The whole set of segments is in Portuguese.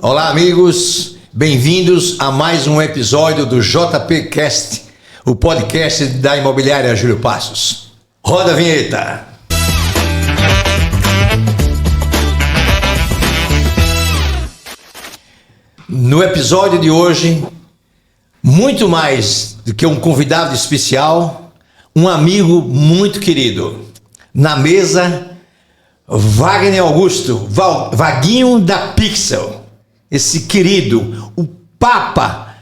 Olá, amigos, bem-vindos a mais um episódio do JPcast, o podcast da Imobiliária Júlio Passos. Roda a vinheta! No episódio de hoje, muito mais do que um convidado especial, um amigo muito querido. Na mesa, Wagner Augusto, Vaguinho da Pixel. Esse querido, o papa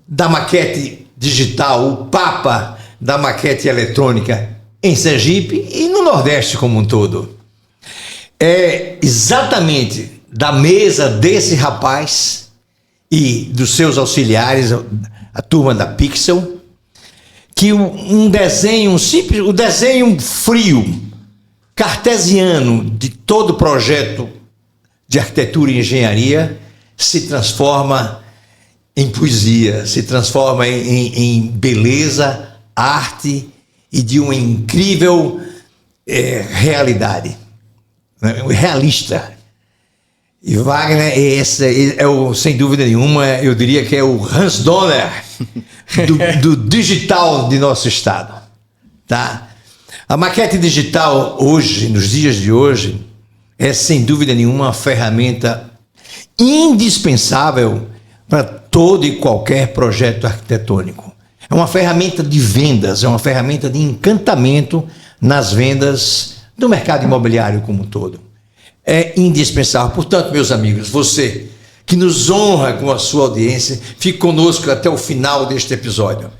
da maquete digital, o papa da maquete eletrônica em Sergipe e no Nordeste como um todo. É exatamente da mesa desse rapaz e dos seus auxiliares, a turma da Pixel, que um desenho simples, o desenho frio, cartesiano de todo projeto de arquitetura e engenharia se transforma em poesia, se transforma em beleza, arte e de uma incrível realidade, né? Realista. E Wagner sem dúvida nenhuma, eu diria que é o Hans Donner do digital de nosso estado. Tá? A maquete digital hoje, nos dias de hoje, é sem dúvida nenhuma uma ferramenta indispensável para todo e qualquer projeto arquitetônico. É uma ferramenta de vendas, é uma ferramenta de encantamento nas vendas do mercado imobiliário como um todo. É indispensável. Portanto, meus amigos, você que nos honra com a sua audiência, fique conosco até o final deste episódio,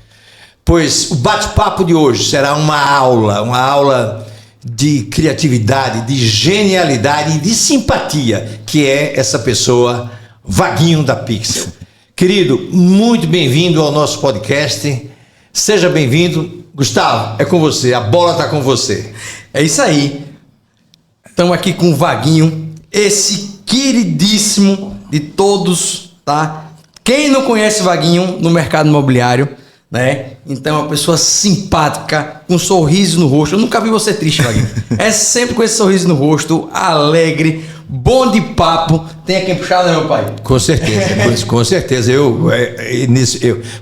pois o bate-papo de hoje será uma aula de criatividade, de genialidade e de simpatia, que é essa pessoa, Vaguinho da Pixel. Querido, muito bem-vindo ao nosso podcast. Seja bem-vindo. Gustavo, é com você, a bola está com você. É isso aí. Estamos aqui com o Vaguinho, esse queridíssimo de todos, tá? Quem não conhece o Vaguinho no mercado imobiliário, né? Então, é uma pessoa simpática, com um sorriso no rosto. Eu nunca vi você triste, Vaguinho. É sempre com esse sorriso no rosto, alegre, bom de papo. Tem a quem puxar, né, meu pai? Com certeza, com certeza. Eu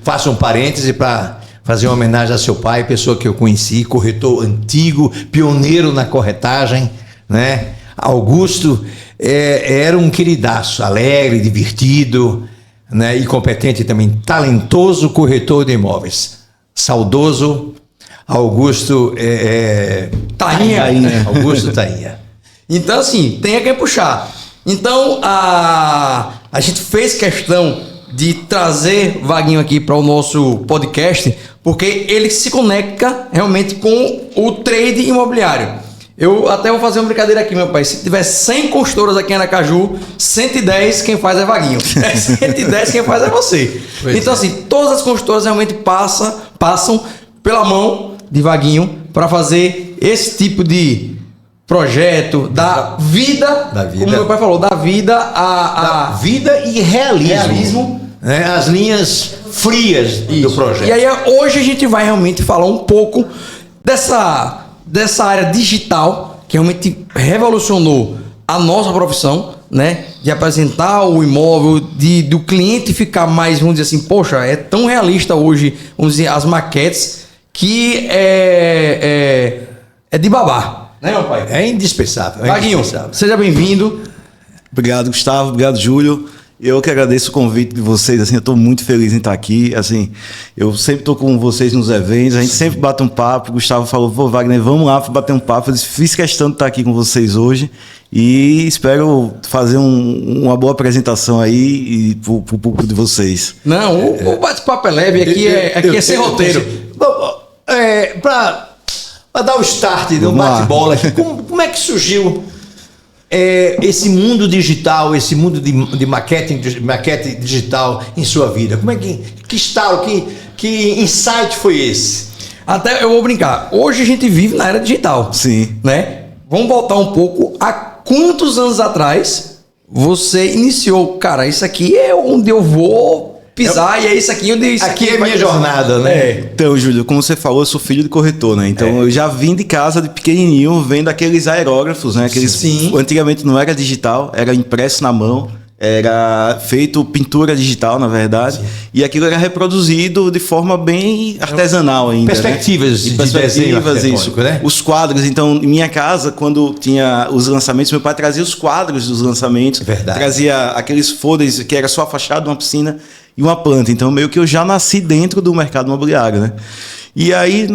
faço um parêntese para fazer uma homenagem a seu pai, pessoa que eu conheci, corretor antigo, pioneiro na corretagem, né? Augusto era um queridaço, alegre, divertido, né, e competente também, talentoso corretor de imóveis. Saudoso Augusto Tainha. Augusto Tainha. Então, assim, tem a quem puxar. Então, a gente fez questão de trazer Vaguinho aqui para o nosso podcast, porque ele se conecta realmente com o trade imobiliário. Eu até vou fazer uma brincadeira aqui, meu pai. Se tiver 100 consultoras aqui em Aracaju, 110 quem faz é Vaguinho. 110 quem faz é você. Então, assim, todas as consultoras realmente passam pela mão de Vaguinho para fazer esse tipo de projeto da vida, como meu pai falou, da vida da vida e realismo. Né? As linhas frias do projeto. E aí, hoje a gente vai realmente falar um pouco dessa área digital que realmente revolucionou a nossa profissão, né? De apresentar o imóvel, do cliente ficar mais, vamos dizer assim, poxa, é tão realista hoje, vamos dizer, as maquetes, que é de babar, né, meu pai? É indispensável. Vaguinho, seja bem-vindo. Obrigado, Gustavo. Obrigado, Júlio. Eu que agradeço o convite de vocês, assim, eu estou muito feliz em estar aqui, assim, eu sempre estou com vocês nos eventos, a gente sempre bate um papo. O Gustavo falou, pô, Wagner, vamos lá bater um papo. Eu fiz questão de estar aqui com vocês hoje e espero fazer uma boa apresentação aí para o público de vocês. Não, o bate-papo é leve, aqui é sem roteiro. Para dar o start do bate-bola aqui, como é que surgiu esse mundo digital, esse mundo de maquete digital em sua vida? Como é que estalo, que insight foi esse? Até eu vou brincar. Hoje a gente vive na era digital. Sim. Né? Vamos voltar um pouco. Há quantos anos atrás você iniciou? Cara, isso aqui é onde eu vou pisar e é isso aqui onde isso aqui é a minha jornada, né? Então, Júlio, como você falou, eu sou filho de corretor, né? Então eu já vim de casa de pequenininho vendo aqueles aerógrafos, né? Aqueles, sim. Antigamente não era digital, era impresso na mão. era feito pintura digital, na verdade, e aquilo era reproduzido de forma bem artesanal ainda. Perspectivas, né? de desenho arquitetônico, né? Os quadros, então, em minha casa, quando tinha os lançamentos, meu pai trazia os quadros dos lançamentos, trazia aqueles folders que era só a fachada, uma piscina e uma planta. Então, meio que eu já nasci dentro do mercado imobiliário, né? E aí,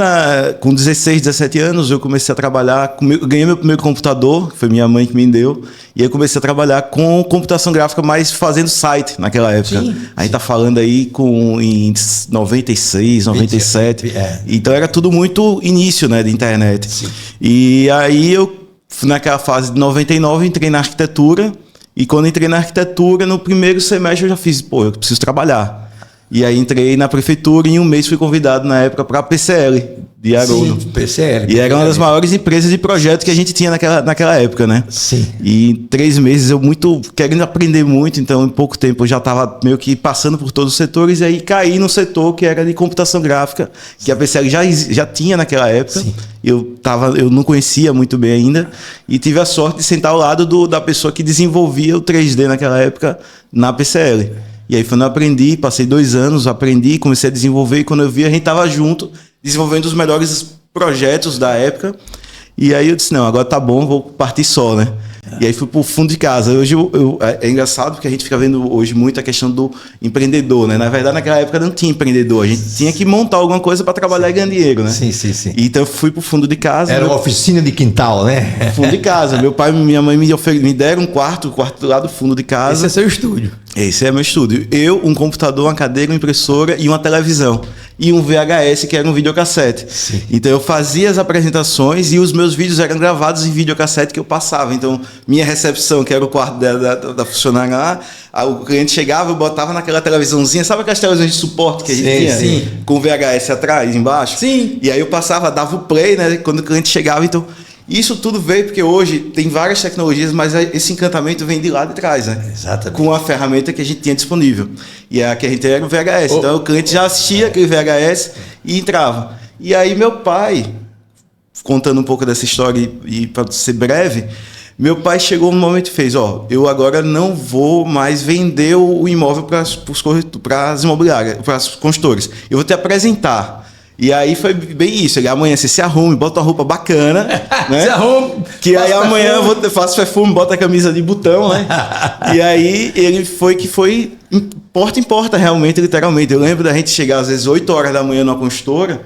com 16, 17 anos, eu comecei a trabalhar, ganhei meu primeiro computador, que foi minha mãe que me deu, e aí eu comecei a trabalhar com computação gráfica, mas fazendo site naquela época. A gente tá falando aí em 96, 97. Então era tudo muito início, né, de internet. Sim. E aí eu, naquela fase de 99, entrei na arquitetura, e quando entrei na arquitetura, no primeiro semestre eu já fiz, eu preciso trabalhar. E aí entrei na prefeitura e em um mês fui convidado na época para a PCL de Haroldo. Sim, PCL. E era uma das maiores empresas de projeto que a gente tinha naquela época, né? Sim. E em 3 meses eu querendo aprender muito, então em pouco tempo eu já estava meio que passando por todos os setores e aí caí no setor que era de computação gráfica, que a PCL já tinha naquela época. Sim. Eu não conhecia muito bem ainda e tive a sorte de sentar ao lado da pessoa que desenvolvia o 3D naquela época na PCL. E aí quando eu aprendi, passei 2 anos, aprendi, comecei a desenvolver e quando eu vi a gente estava junto, desenvolvendo os melhores projetos da época. E aí eu disse, não, agora tá bom, vou partir só, né? E aí fui pro fundo de casa. Hoje é engraçado porque a gente fica vendo hoje muito a questão do empreendedor, né? Na verdade, naquela época não tinha empreendedor. A gente tinha que montar alguma coisa para trabalhar e ganhar dinheiro, né? Sim. Então eu fui pro fundo de casa. Era uma oficina de quintal, né? Fundo de casa. Meu pai e minha mãe me deram um quarto lá do fundo de casa. Esse é seu estúdio. Esse é meu estúdio. Eu, um computador, uma cadeira, uma impressora e uma televisão. E um VHS, que era um videocassete. Sim. Então eu fazia as apresentações e os meus vídeos eram gravados em videocassete que eu passava. Então, minha recepção, que era o quarto da funcionária lá, o cliente chegava, eu botava naquela televisãozinha, sabe aquelas televisões de suporte que a gente tinha? Sim. Com o VHS atrás, embaixo? Sim. E aí eu passava, dava o play, né? Quando o cliente chegava, então... Isso tudo veio porque hoje tem várias tecnologias, mas esse encantamento vem de lá de trás, né? Exatamente. Com a ferramenta que a gente tinha disponível. E a que a gente tinha era o VHS. Então o cliente já assistia aquele VHS e entrava. E aí meu pai, contando um pouco dessa história e para ser breve, meu pai chegou um momento e fez, eu agora não vou mais vender o imóvel para as imobiliárias, para as consultoras. Eu vou te apresentar. E aí foi bem isso. Ele, amanhã você se arrume, bota uma roupa bacana, né? Se arrume. Que aí amanhã eu faço perfume, bota a camisa de botão, né? E aí ele foi porta em porta, realmente, literalmente. Eu lembro da gente chegar às vezes 8 horas da manhã numa consultora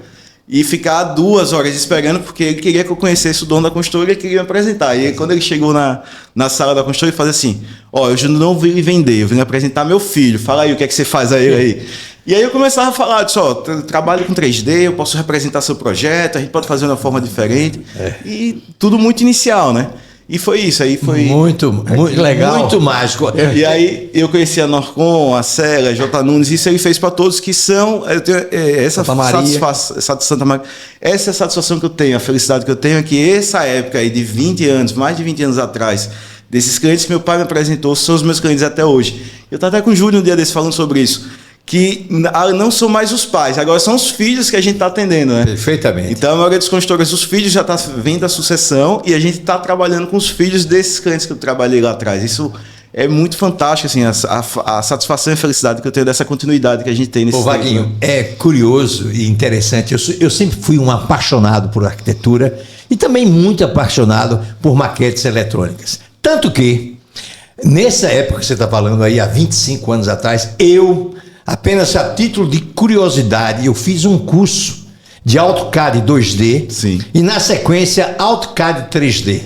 e ficar 2 horas esperando, porque ele queria que eu conhecesse o dono da consultora e ele queria me apresentar. E aí, quando ele chegou na sala da consultora, ele fazia assim, eu não vim lhe vender, eu vim apresentar meu filho. Fala aí o que é que você faz a ele aí. E aí eu começava a falar, disse, trabalho com 3D, eu posso representar seu projeto, a gente pode fazer de uma forma diferente. E tudo muito inicial, né? E foi isso, aí foi... Muito legal. Muito mágico. E aí eu conheci a Norcom, a Célia, a J. Nunes, isso ele fez para todos que são... essa Santa Maria. Santa Maria. Essa é a satisfação que eu tenho, a felicidade que eu tenho é que essa época aí de 20 anos, mais de 20 anos atrás, desses clientes que meu pai me apresentou, são os meus clientes até hoje. Eu estava até com o Júlio um dia desse falando sobre isso. Que não são mais os pais, agora são os filhos que a gente está atendendo, né? Perfeitamente. Então, a maioria dos consultores, os filhos já vem da sucessão e a gente está trabalhando com os filhos desses clientes que eu trabalhei lá atrás. Isso é muito fantástico, assim, a satisfação e a felicidade que eu tenho dessa continuidade que a gente tem nesse tempo. Vaguinho, é curioso e interessante. Eu sempre fui um apaixonado por arquitetura e também muito apaixonado por maquetes eletrônicas. Tanto que, nessa época que você está falando aí, há 25 anos atrás, apenas a título de curiosidade, eu fiz um curso de AutoCAD 2D. Sim. E na sequência AutoCAD 3D.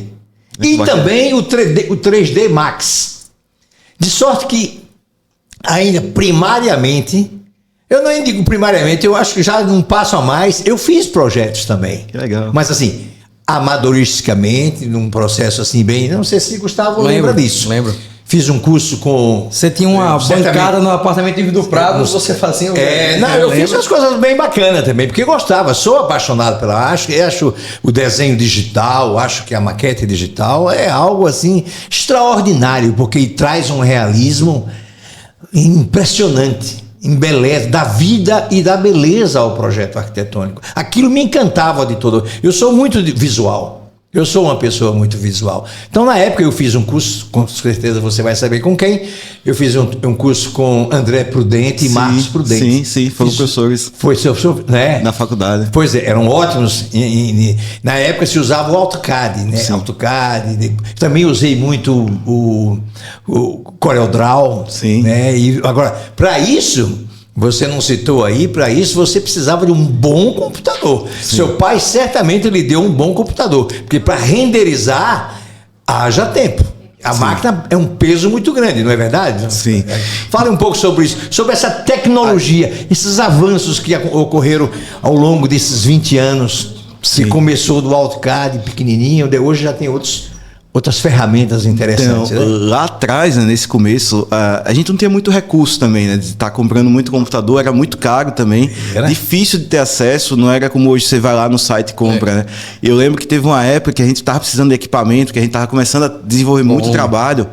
E bacana. Também o 3D Max. De sorte que ainda primariamente, eu não digo primariamente, eu acho que já num passo a mais, eu fiz projetos também. Que legal. Mas assim, amadoristicamente, num processo assim bem, não sei se Gustavo lembra disso. Lembro. Fiz um curso com... Você tinha uma bancada no apartamento de do Prado, você fazia... eu fiz umas coisas bem bacanas também, porque eu gostava, sou apaixonado pela arte, acho o desenho digital, acho que a maquete digital é algo assim extraordinário, porque traz um realismo impressionante, embeleza, da vida e da beleza ao projeto arquitetônico. Aquilo me encantava de todo. Eu sou muito visual. Eu sou uma pessoa muito visual. Então, na época, eu fiz um curso, com certeza você vai saber com quem. Eu fiz um curso com André Prudente e Marcos Prudente. Sim, foram professores. Foi seu, né? Na faculdade. Pois é, eram ótimos. Na época se usava o AutoCAD, né? Sim. AutoCAD. Também usei muito o CorelDRAW. Sim. Né? E agora, para isso... Você não citou aí, para isso você precisava de um bom computador. Sim. Seu pai certamente lhe deu um bom computador, porque para renderizar, haja tempo. A máquina é um peso muito grande, não é verdade? Sim. Fale um pouco sobre isso, sobre essa tecnologia, esses avanços que ocorreram ao longo desses 20 anos, que começou do AutoCAD pequenininho, de hoje já tem outras ferramentas interessantes. Então, né? Lá atrás, né, nesse começo, a gente não tinha muito recurso também, né? De estar comprando muito computador, era muito caro também. Era? Difícil de ter acesso, não era como hoje você vai lá no site e compra, né? Eu lembro que teve uma época que a gente estava precisando de equipamento, que a gente estava começando a desenvolver muito trabalho.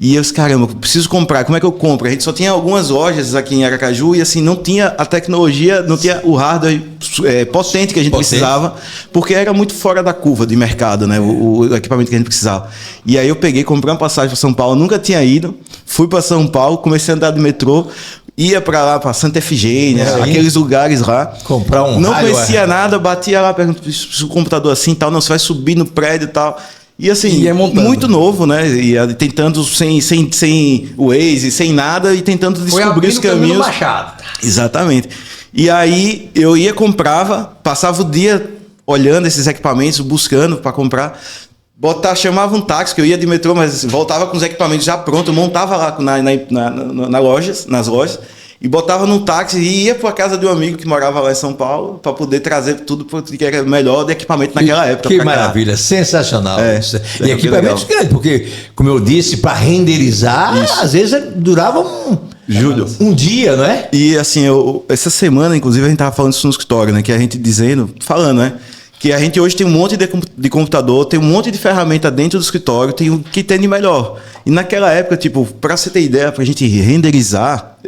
E eu disse, caramba, preciso comprar, como é que eu compro? A gente só tinha algumas lojas aqui em Aracaju e assim, não tinha a tecnologia, não tinha o hardware potente que a gente precisava, porque era muito fora da curva de mercado, né? O equipamento que a gente precisava. E aí eu peguei, comprei uma passagem para São Paulo, nunca tinha ido, fui para São Paulo, comecei a andar de metrô, ia para lá, para Santa Efigênia, aqueles lugares lá. Comprar um não conhecia nada, batia lá, perguntei se o computador assim e tal, não, você vai subir no prédio e tal. E assim, muito novo, né? E tentando sem Waze, sem nada, e tentando descobrir os caminhos. Machado. Exatamente. E aí eu ia, comprava, passava o dia olhando esses equipamentos, buscando para comprar. Chamava um táxi, que eu ia de metrô, mas voltava com os equipamentos já prontos, montava lá nas lojas. E botava num táxi e ia para a casa de um amigo que morava lá em São Paulo para poder trazer tudo que era melhor de equipamento naquela época. Que maravilha, sensacional. E equipamentos grandes, porque, como eu disse, para renderizar, às vezes durava um dia, não é? E assim, essa semana, inclusive, a gente estava falando isso no escritório, né? Que a gente falando, né? Que a gente hoje tem um monte de computador, tem um monte de ferramenta dentro do escritório, tem o que tem de melhor. E naquela época, tipo, para você ter ideia, pra gente renderizar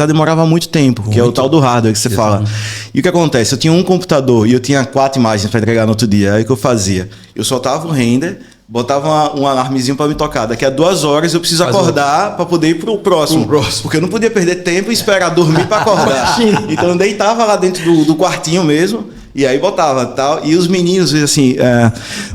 demorava muito tempo, que é o tal do hardware que você fala. E o que acontece? Eu tinha um computador e eu tinha 4 imagens para entregar no outro dia. Aí o que eu fazia? Eu soltava o render, botava um alarmezinho para me tocar. Daqui a 2 horas eu preciso acordar para poder ir pro próximo. Porque eu não podia perder tempo e esperar dormir para acordar. Então eu deitava lá dentro do quartinho mesmo. E aí botava tal. E os meninos, assim,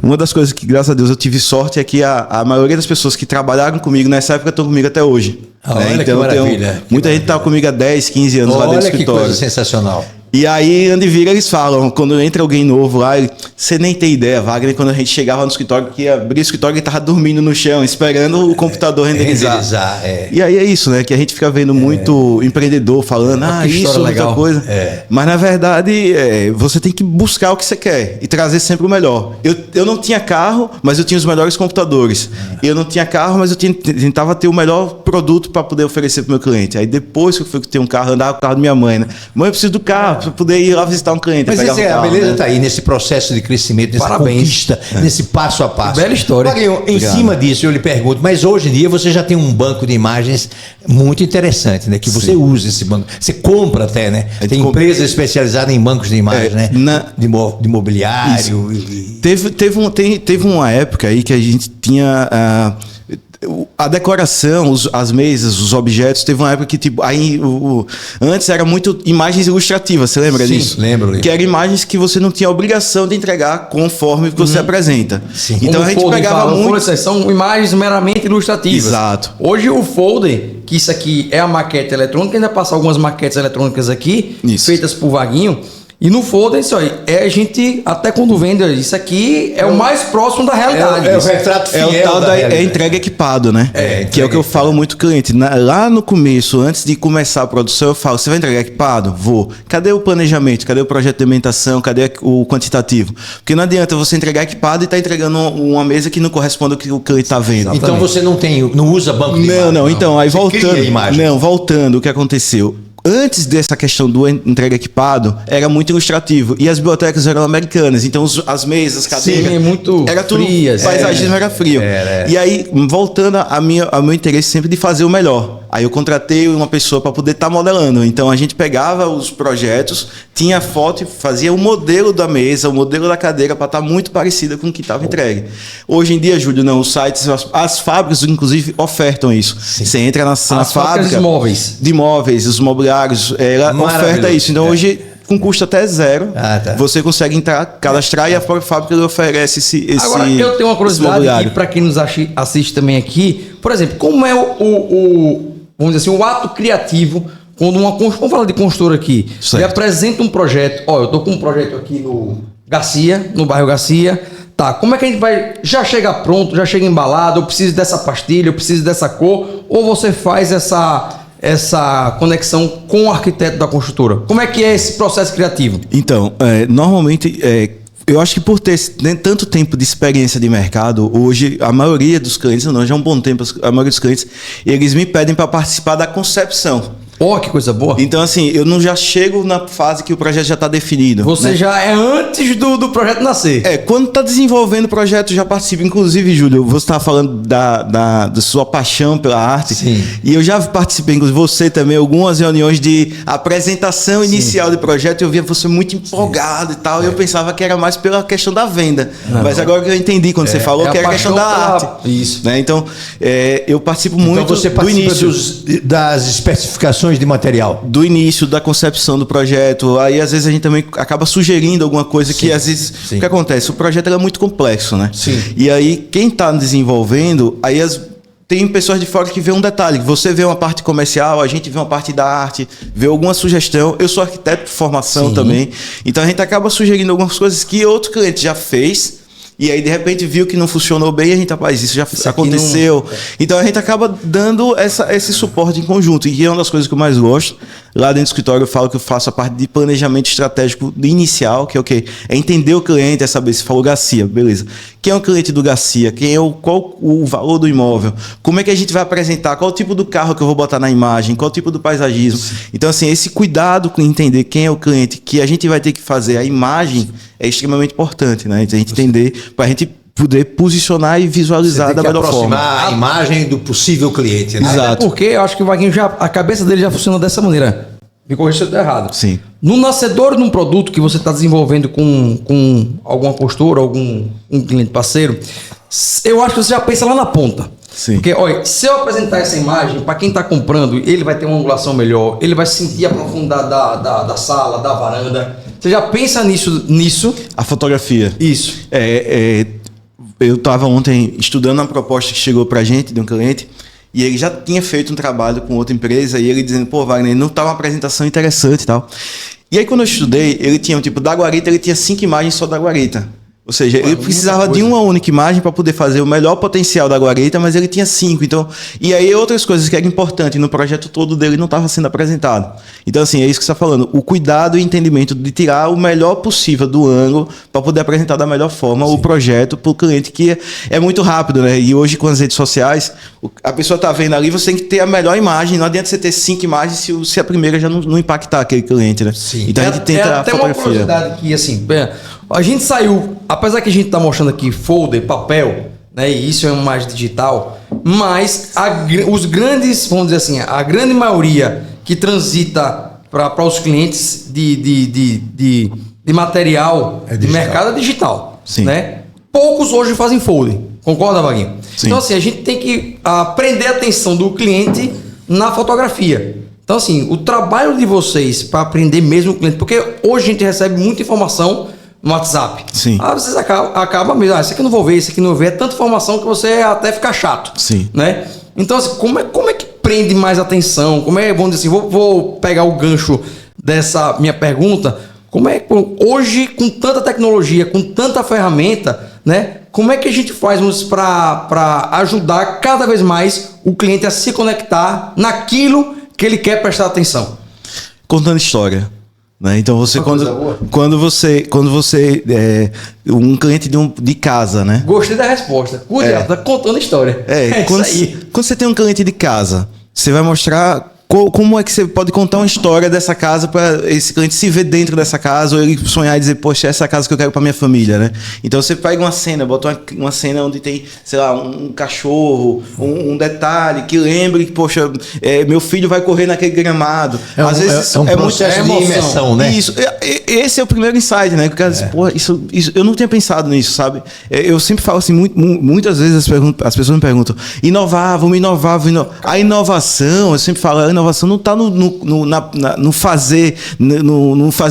uma das coisas que, graças a Deus, eu tive sorte é que a maioria das pessoas que trabalharam comigo nessa época estão comigo até hoje. Olha, então, que maravilha. Muita gente estava comigo há 10, 15 anos lá dentro do escritório. Olha que coisa sensacional. E aí, onde vira, eles falam, quando entra alguém novo lá, você nem tem ideia, Wagner, quando a gente chegava no escritório, que abria o escritório, ele estava dormindo no chão, esperando o computador renderizar. E aí é isso, né, que a gente fica vendo muito empreendedor falando, isso, outra coisa. Mas, na verdade, você tem que buscar o que você quer e trazer sempre o melhor. Eu não tinha carro, mas eu tinha os melhores computadores. Eu não tinha carro, mas eu tentava ter o melhor produto para poder oferecer para o meu cliente. Aí, depois que eu fui ter um carro, eu andava com o carro da minha mãe, né? Mãe, eu preciso do carro, para poder ir lá visitar um cliente. Mas a beleza está aí, nesse processo de crescimento, nessa conquista, nesse passo a passo. Bela história. Wagner, em cima disso, eu lhe pergunto, mas hoje em dia você já tem um banco de imagens muito interessante, né? Que você usa esse banco. Você compra até, né? Tem empresas especializadas em bancos de imagens, né? De imobiliário. Teve uma época aí que a gente tinha... a decoração, as mesas, os objetos, teve uma época que tipo, antes era muito imagens ilustrativas, você lembra disso? Sim, lembro. Que eram imagens que você não tinha obrigação de entregar conforme você apresenta. Sim. Então a gente pegava muito... São imagens meramente ilustrativas. Exato. Hoje o folder, que isso aqui é a maquete eletrônica, ainda passar algumas maquetes eletrônicas aqui, feitas por Vaguinho. E no folder, isso aí, a gente, até quando vende, isso aqui é o mais próximo da realidade. É o retrato fiel. É o tal da entrega equipado, né? Que é o que eu falo muito com o cliente. Lá no começo, antes de começar a produção, eu falo, você vai entregar equipado? Vou. Cadê o planejamento? Cadê o projeto de implementação? Cadê o quantitativo? Porque não adianta você entregar equipado e estar entregando uma mesa que não corresponde ao que o cliente está vendo. Então você não usa banco de imagem? Não. Então, aí voltando, o que aconteceu? Antes dessa questão do entrega equipado, era muito ilustrativo. E as bibliotecas eram americanas. Então, as mesas, cadeiras... Sim, muito era tudo frias. Paisagismo era frio. E aí, voltando ao meu interesse sempre de fazer o melhor. Aí eu contratei uma pessoa para poder estar modelando. Então a gente pegava os projetos, tinha a foto e fazia o modelo da mesa, o modelo da cadeira para estar muito parecida com o que estava entregue. Hoje em dia, Júlio, não, os sites, as fábricas, inclusive, ofertam isso. Sim. Você entra na fábrica de móveis, os mobiliários, ela oferta isso. Então hoje, com custo até zero, você consegue entrar, cadastrar e a própria fábrica lhe oferece esse Agora, eu tenho uma curiosidade aqui, para quem nos assiste também aqui. Por exemplo, como é vamos dizer assim, o ato criativo quando vamos falar de consultor aqui, ele apresenta um projeto. Eu estou com um projeto aqui no Garcia, no bairro Garcia. Tá, como é que a gente vai... Já chega pronto, já chega embalado, eu preciso dessa pastilha, eu preciso dessa cor, ou você faz essa conexão com o arquiteto da construtora? Como é que é esse processo criativo? Então, normalmente, eu acho que por ter tanto tempo de experiência de mercado, hoje a maioria dos clientes, não, já há um bom tempo, a maioria dos clientes, eles me pedem para participar da concepção. Que coisa boa. Então, assim, eu não já chego na fase que o projeto já está definido. Você já é antes do projeto nascer. Quando está desenvolvendo o projeto, já participo. Inclusive, Júlio, você estava falando da sua paixão pela arte. Sim. E eu já participei, inclusive você também, algumas reuniões de apresentação inicial de projeto. Eu via você muito empolgado e tal. E eu pensava que era mais pela questão da venda. Mas agora que eu entendi quando você falou que era a questão da arte. Isso. Né? Então, eu participo muito você participa do início. Das especificações de material. Do início, da concepção do projeto. Aí, às vezes, a gente também acaba sugerindo alguma coisa que, às vezes... O que acontece? O projeto é muito complexo, né? Sim. E aí, quem está desenvolvendo... Aí, tem pessoas de fora que vê um detalhe. Você vê uma parte comercial, a gente vê uma parte da arte, vê alguma sugestão. Eu sou arquiteto de formação também. Então, a gente acaba sugerindo algumas coisas que outro cliente já fez... E aí, de repente, viu que não funcionou bem e a gente, rapaz, isso já aconteceu. Então, a gente acaba dando esse suporte em conjunto. E é uma das coisas que eu mais gosto. Lá dentro do escritório, eu falo que eu faço a parte de planejamento estratégico inicial, que é o quê? É entender o cliente, é saber se falou Garcia, beleza. Quem é o cliente do Garcia? Qual o valor do imóvel? Como é que a gente vai apresentar? Qual o tipo do carro que eu vou botar na imagem? Qual o tipo do paisagismo? Então, assim, esse cuidado com entender quem é o cliente, que a gente vai ter que fazer a imagem, é extremamente importante, né? Então, a gente entender, para a gente poder posicionar e visualizar da melhor forma. Aproximar a imagem do possível cliente, né? Exato. Até porque eu acho que o Vaguinho a cabeça dele já funciona dessa maneira. Me corrija se eu estou errado. Sim. No nascedor de um produto que você está desenvolvendo com alguma postura, um cliente parceiro, eu acho que você já pensa lá na ponta. Sim. Porque, olha, se eu apresentar essa imagem para quem está comprando, ele vai ter uma angulação melhor, ele vai sentir a profundidade da sala, da varanda. Você já pensa nisso? A fotografia. Isso. Eu estava ontem estudando uma proposta que chegou para a gente, de um cliente, e ele já tinha feito um trabalho com outra empresa, e ele dizendo, Wagner, não estava uma apresentação interessante e tal. E aí, quando eu estudei, ele tinha, da guarita, ele tinha 5 imagens só da guarita. Ou seja, ele precisava de uma única imagem para poder fazer o melhor potencial da guarita, mas ele tinha 5. Então, e aí outras coisas que eram importantes no projeto todo dele não estava sendo apresentado. Então, assim, é isso que você está falando. O cuidado e entendimento de tirar o melhor possível do ângulo para poder apresentar da melhor forma o projeto para o cliente, que é muito rápido, né? E hoje, com as redes sociais, a pessoa está vendo ali, você tem que ter a melhor imagem. Não adianta você ter 5 imagens se a primeira já não impactar aquele cliente, né? Sim. Então, a gente tenta a fotografia. Tem uma curiosidade que, assim... A gente saiu, apesar que a gente está mostrando aqui folder, papel, né, e isso é mais digital, mas os grandes, vamos dizer assim, a grande maioria que transita para os clientes de material de mercado é digital. Sim. Né? Poucos hoje fazem folder, concorda, Vaguinho? Sim. Então, assim, a gente tem que prender a atenção do cliente na fotografia. Então, assim, o trabalho de vocês para aprender mesmo o cliente, porque hoje a gente recebe muita informação no WhatsApp. Sim. Às vezes acaba mesmo, isso aqui eu não vou ver, isso aqui não vou ver. É tanta informação que você até fica chato. Sim. Né? Então, assim, como é que prende mais atenção? Vamos dizer assim, vou pegar o gancho dessa minha pergunta. Hoje, com tanta tecnologia, com tanta ferramenta, né? Como é que a gente faz para ajudar cada vez mais o cliente a se conectar naquilo que ele quer prestar atenção? Contando história. Né? Então quando você um cliente de casa, né? Gostei da resposta. Tá contando história. Quando você tem um cliente de casa, você vai mostrar como é que você pode contar uma história dessa casa para esse cliente se ver dentro dessa casa, ou ele sonhar e dizer, poxa, essa é a casa que eu quero para minha família, né? Então você pega uma cena, bota uma cena onde tem, sei lá, um cachorro, um detalhe que lembre que, poxa, meu filho vai correr naquele gramado. Às vezes é um processo de imersão, né? Isso. Esse é o primeiro insight, né? Que o cara diz, porra, isso, eu não tinha pensado nisso, sabe? Eu sempre falo assim, muitas vezes as pessoas me perguntam, vamos inovar. A inovação, eu sempre falo, a inovação não está no fazer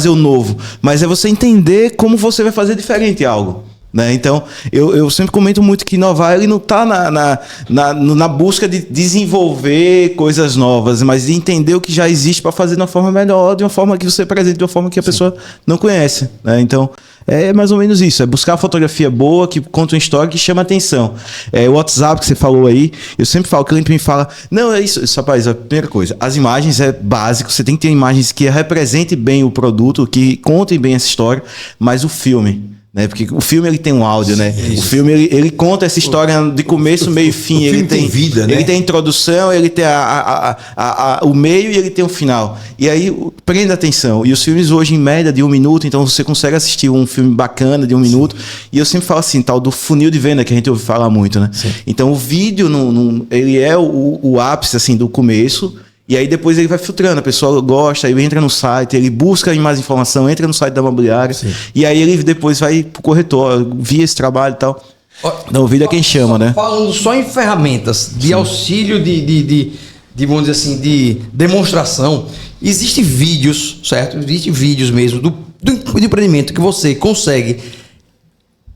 o novo, mas é você entender como você vai fazer diferente algo. Né? Então, eu sempre comento muito que inovar ele não está na busca de desenvolver coisas novas, mas de entender o que já existe para fazer de uma forma melhor, de uma forma que você apresente, de uma forma que a pessoa não conhece. Né? Então, é mais ou menos isso. É buscar a fotografia boa, que conta uma história que chama atenção. O WhatsApp que você falou aí, eu sempre falo, o cliente me fala, não, é isso, rapaz, a primeira coisa, as imagens é básico, você tem que ter imagens que representem bem o produto, que contem bem essa história, mas o filme... Né? Porque o filme ele tem um áudio, né? O filme ele conta essa história de começo, meio e fim. Ele tem vida, né? Ele tem a introdução, ele tem o meio e ele tem o final. E aí prende a atenção. E os filmes hoje, em média, de 1 minuto, então você consegue assistir um filme bacana de 1 minuto. E eu sempre falo assim, tal do funil de venda, que a gente ouve falar muito, né? Sim. Então o vídeo, ele é o ápice assim, do começo. E aí depois ele vai filtrando, a pessoa gosta, aí entra no site, ele busca mais informação, entra no site da imobiliária, e aí ele depois vai pro corretor, via esse trabalho e tal. Não, o vídeo é quem chama, né? Falando só em ferramentas de auxílio, de vamos dizer assim, de demonstração, existem vídeos, certo? Existem vídeos mesmo do empreendimento que você consegue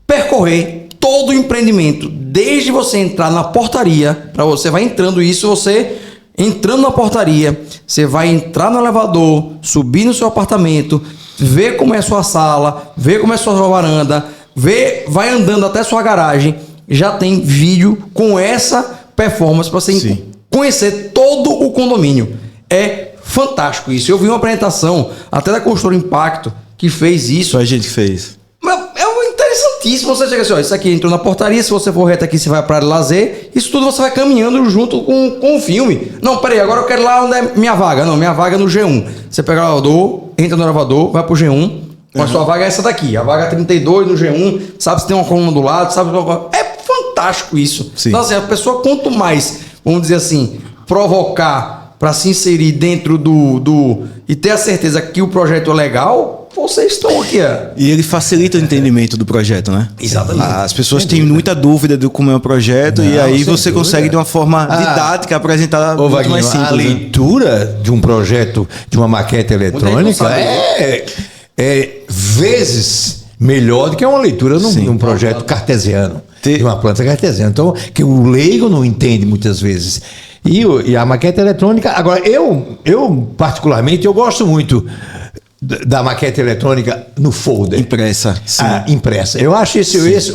percorrer todo o empreendimento, desde você entrar na portaria, para você vai entrando isso, você... Entrando na portaria, você vai entrar no elevador, subir no seu apartamento, ver como é a sua sala, ver como é a sua varanda, vai andando até a sua garagem. Já tem vídeo com essa performance para você conhecer todo o condomínio. É fantástico isso. Eu vi uma apresentação até da Construtora Impacto que fez isso. Só a gente fez. Interessantíssimo. Você chega assim, ó, isso aqui entrou na portaria, se você for reto aqui, você vai para área de lazer, isso tudo você vai caminhando junto com o filme. Não, peraí, agora eu quero ir lá onde é minha vaga. Não, minha vaga é no G1. Você pega o elevador, entra no elevador, vai pro G1, a sua vaga é essa daqui, a vaga 32 no G1, sabe se tem uma coluna do lado, sabe... É fantástico isso. Sim. Então assim, a pessoa quanto mais, vamos dizer assim, provocar para se inserir dentro e ter a certeza que o projeto é legal... Vocês estão aqui, E ele facilita o entendimento do projeto, né? Exatamente. As pessoas têm muita dúvida de como é o projeto e aí você consegue de uma forma didática apresentar muito mais simples. A leitura de um projeto, de uma maquete eletrônica é vezes melhor do que uma leitura num projeto cartesiano, de uma planta cartesiana. Então, que o leigo não entende muitas vezes. E a maquete eletrônica... Agora, eu particularmente, eu gosto muito... da maquete eletrônica no folder. Impressa. Impressa. Eu acho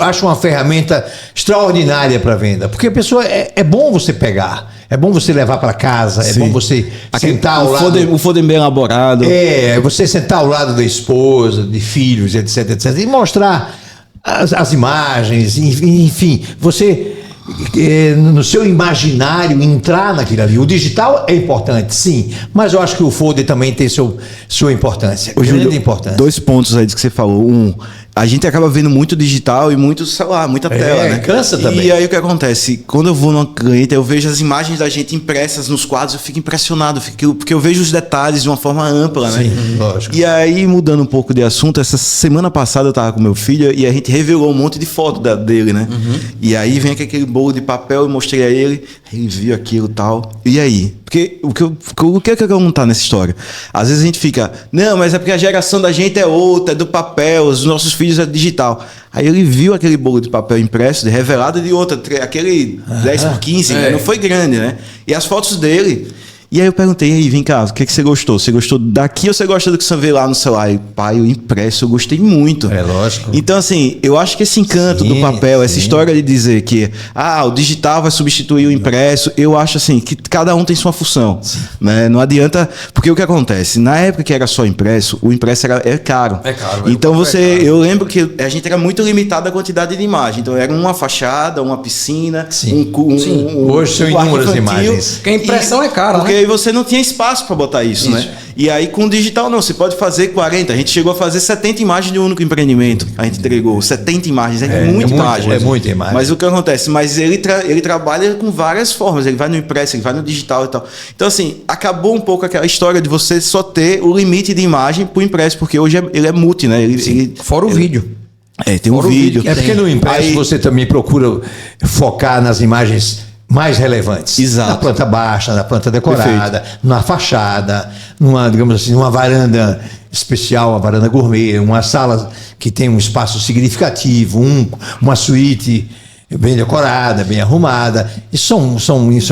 acho uma ferramenta extraordinária para venda. Porque a pessoa é bom você pegar. É bom você levar para casa. É bom você sentar ao lado. O folder bem elaborado. Você sentar ao lado da esposa, de filhos, etc, etc. E mostrar as imagens. Enfim, você... no seu imaginário entrar naquilo ali. O digital é importante, sim, mas eu acho que o folder também tem sua importância. Júlio, importância. 2 pontos aí que você falou. A gente acaba vendo muito digital e muito, sei lá, muita tela, né? Cansa também. E aí o que acontece? Quando eu vou numa cliente, eu vejo as imagens da gente impressas nos quadros, eu fico impressionado, porque eu vejo os detalhes de uma forma ampla, né? Sim, lógico. E aí, mudando um pouco de assunto, essa semana passada eu tava com meu filho e a gente revelou um monte de foto dele, né? E aí vem aquele bolo de papel, eu mostrei a ele viu aquilo e tal. E aí? Porque o que é que não tá nessa história? Às vezes a gente fica, não, mas é porque a geração da gente é outra, é do papel, os nossos filhos é digital. Aí ele viu aquele bolo de papel impresso, revelado de outra, aquele 10x15, né? Não foi grande, né? E as fotos dele. E aí eu perguntei, aí, vem cá, o que você gostou? Você gostou daqui ou você gosta do que você vê lá no celular? E, pai, o impresso eu gostei muito. É lógico. Então, assim, eu acho que esse encanto do papel, essa história de dizer que o digital vai substituir o impresso, eu acho assim, que cada um tem sua função. Né? Não adianta, porque o que acontece? Na época que era só impresso, o impresso era caro. É caro. Então eu lembro que a gente era muito limitado à quantidade de imagem. Então era uma fachada, uma piscina, hoje são inúmeras imagens. Porque a impressão é cara, porque né? aí você não tinha espaço para botar isso, né? E aí com o digital não, você pode fazer 40. A gente chegou a fazer 70 imagens de um único empreendimento. A gente entregou 70 imagens, muita imagem. É muita imagem. Mas o que acontece? Mas ele trabalha com várias formas. Ele vai no impresso, ele vai no digital e tal. Então, assim, acabou um pouco aquela história de você só ter o limite de imagem pro impresso, porque hoje ele é multi, né? Fora o vídeo. Tem um vídeo. É porque no impresso você também procura focar nas imagens mais relevantes. Exato. Na planta baixa, na planta decorada, na fachada, numa, digamos assim, numa varanda especial, uma varanda gourmet, uma sala que tem um espaço significativo, uma suíte bem decorada, bem arrumada. E são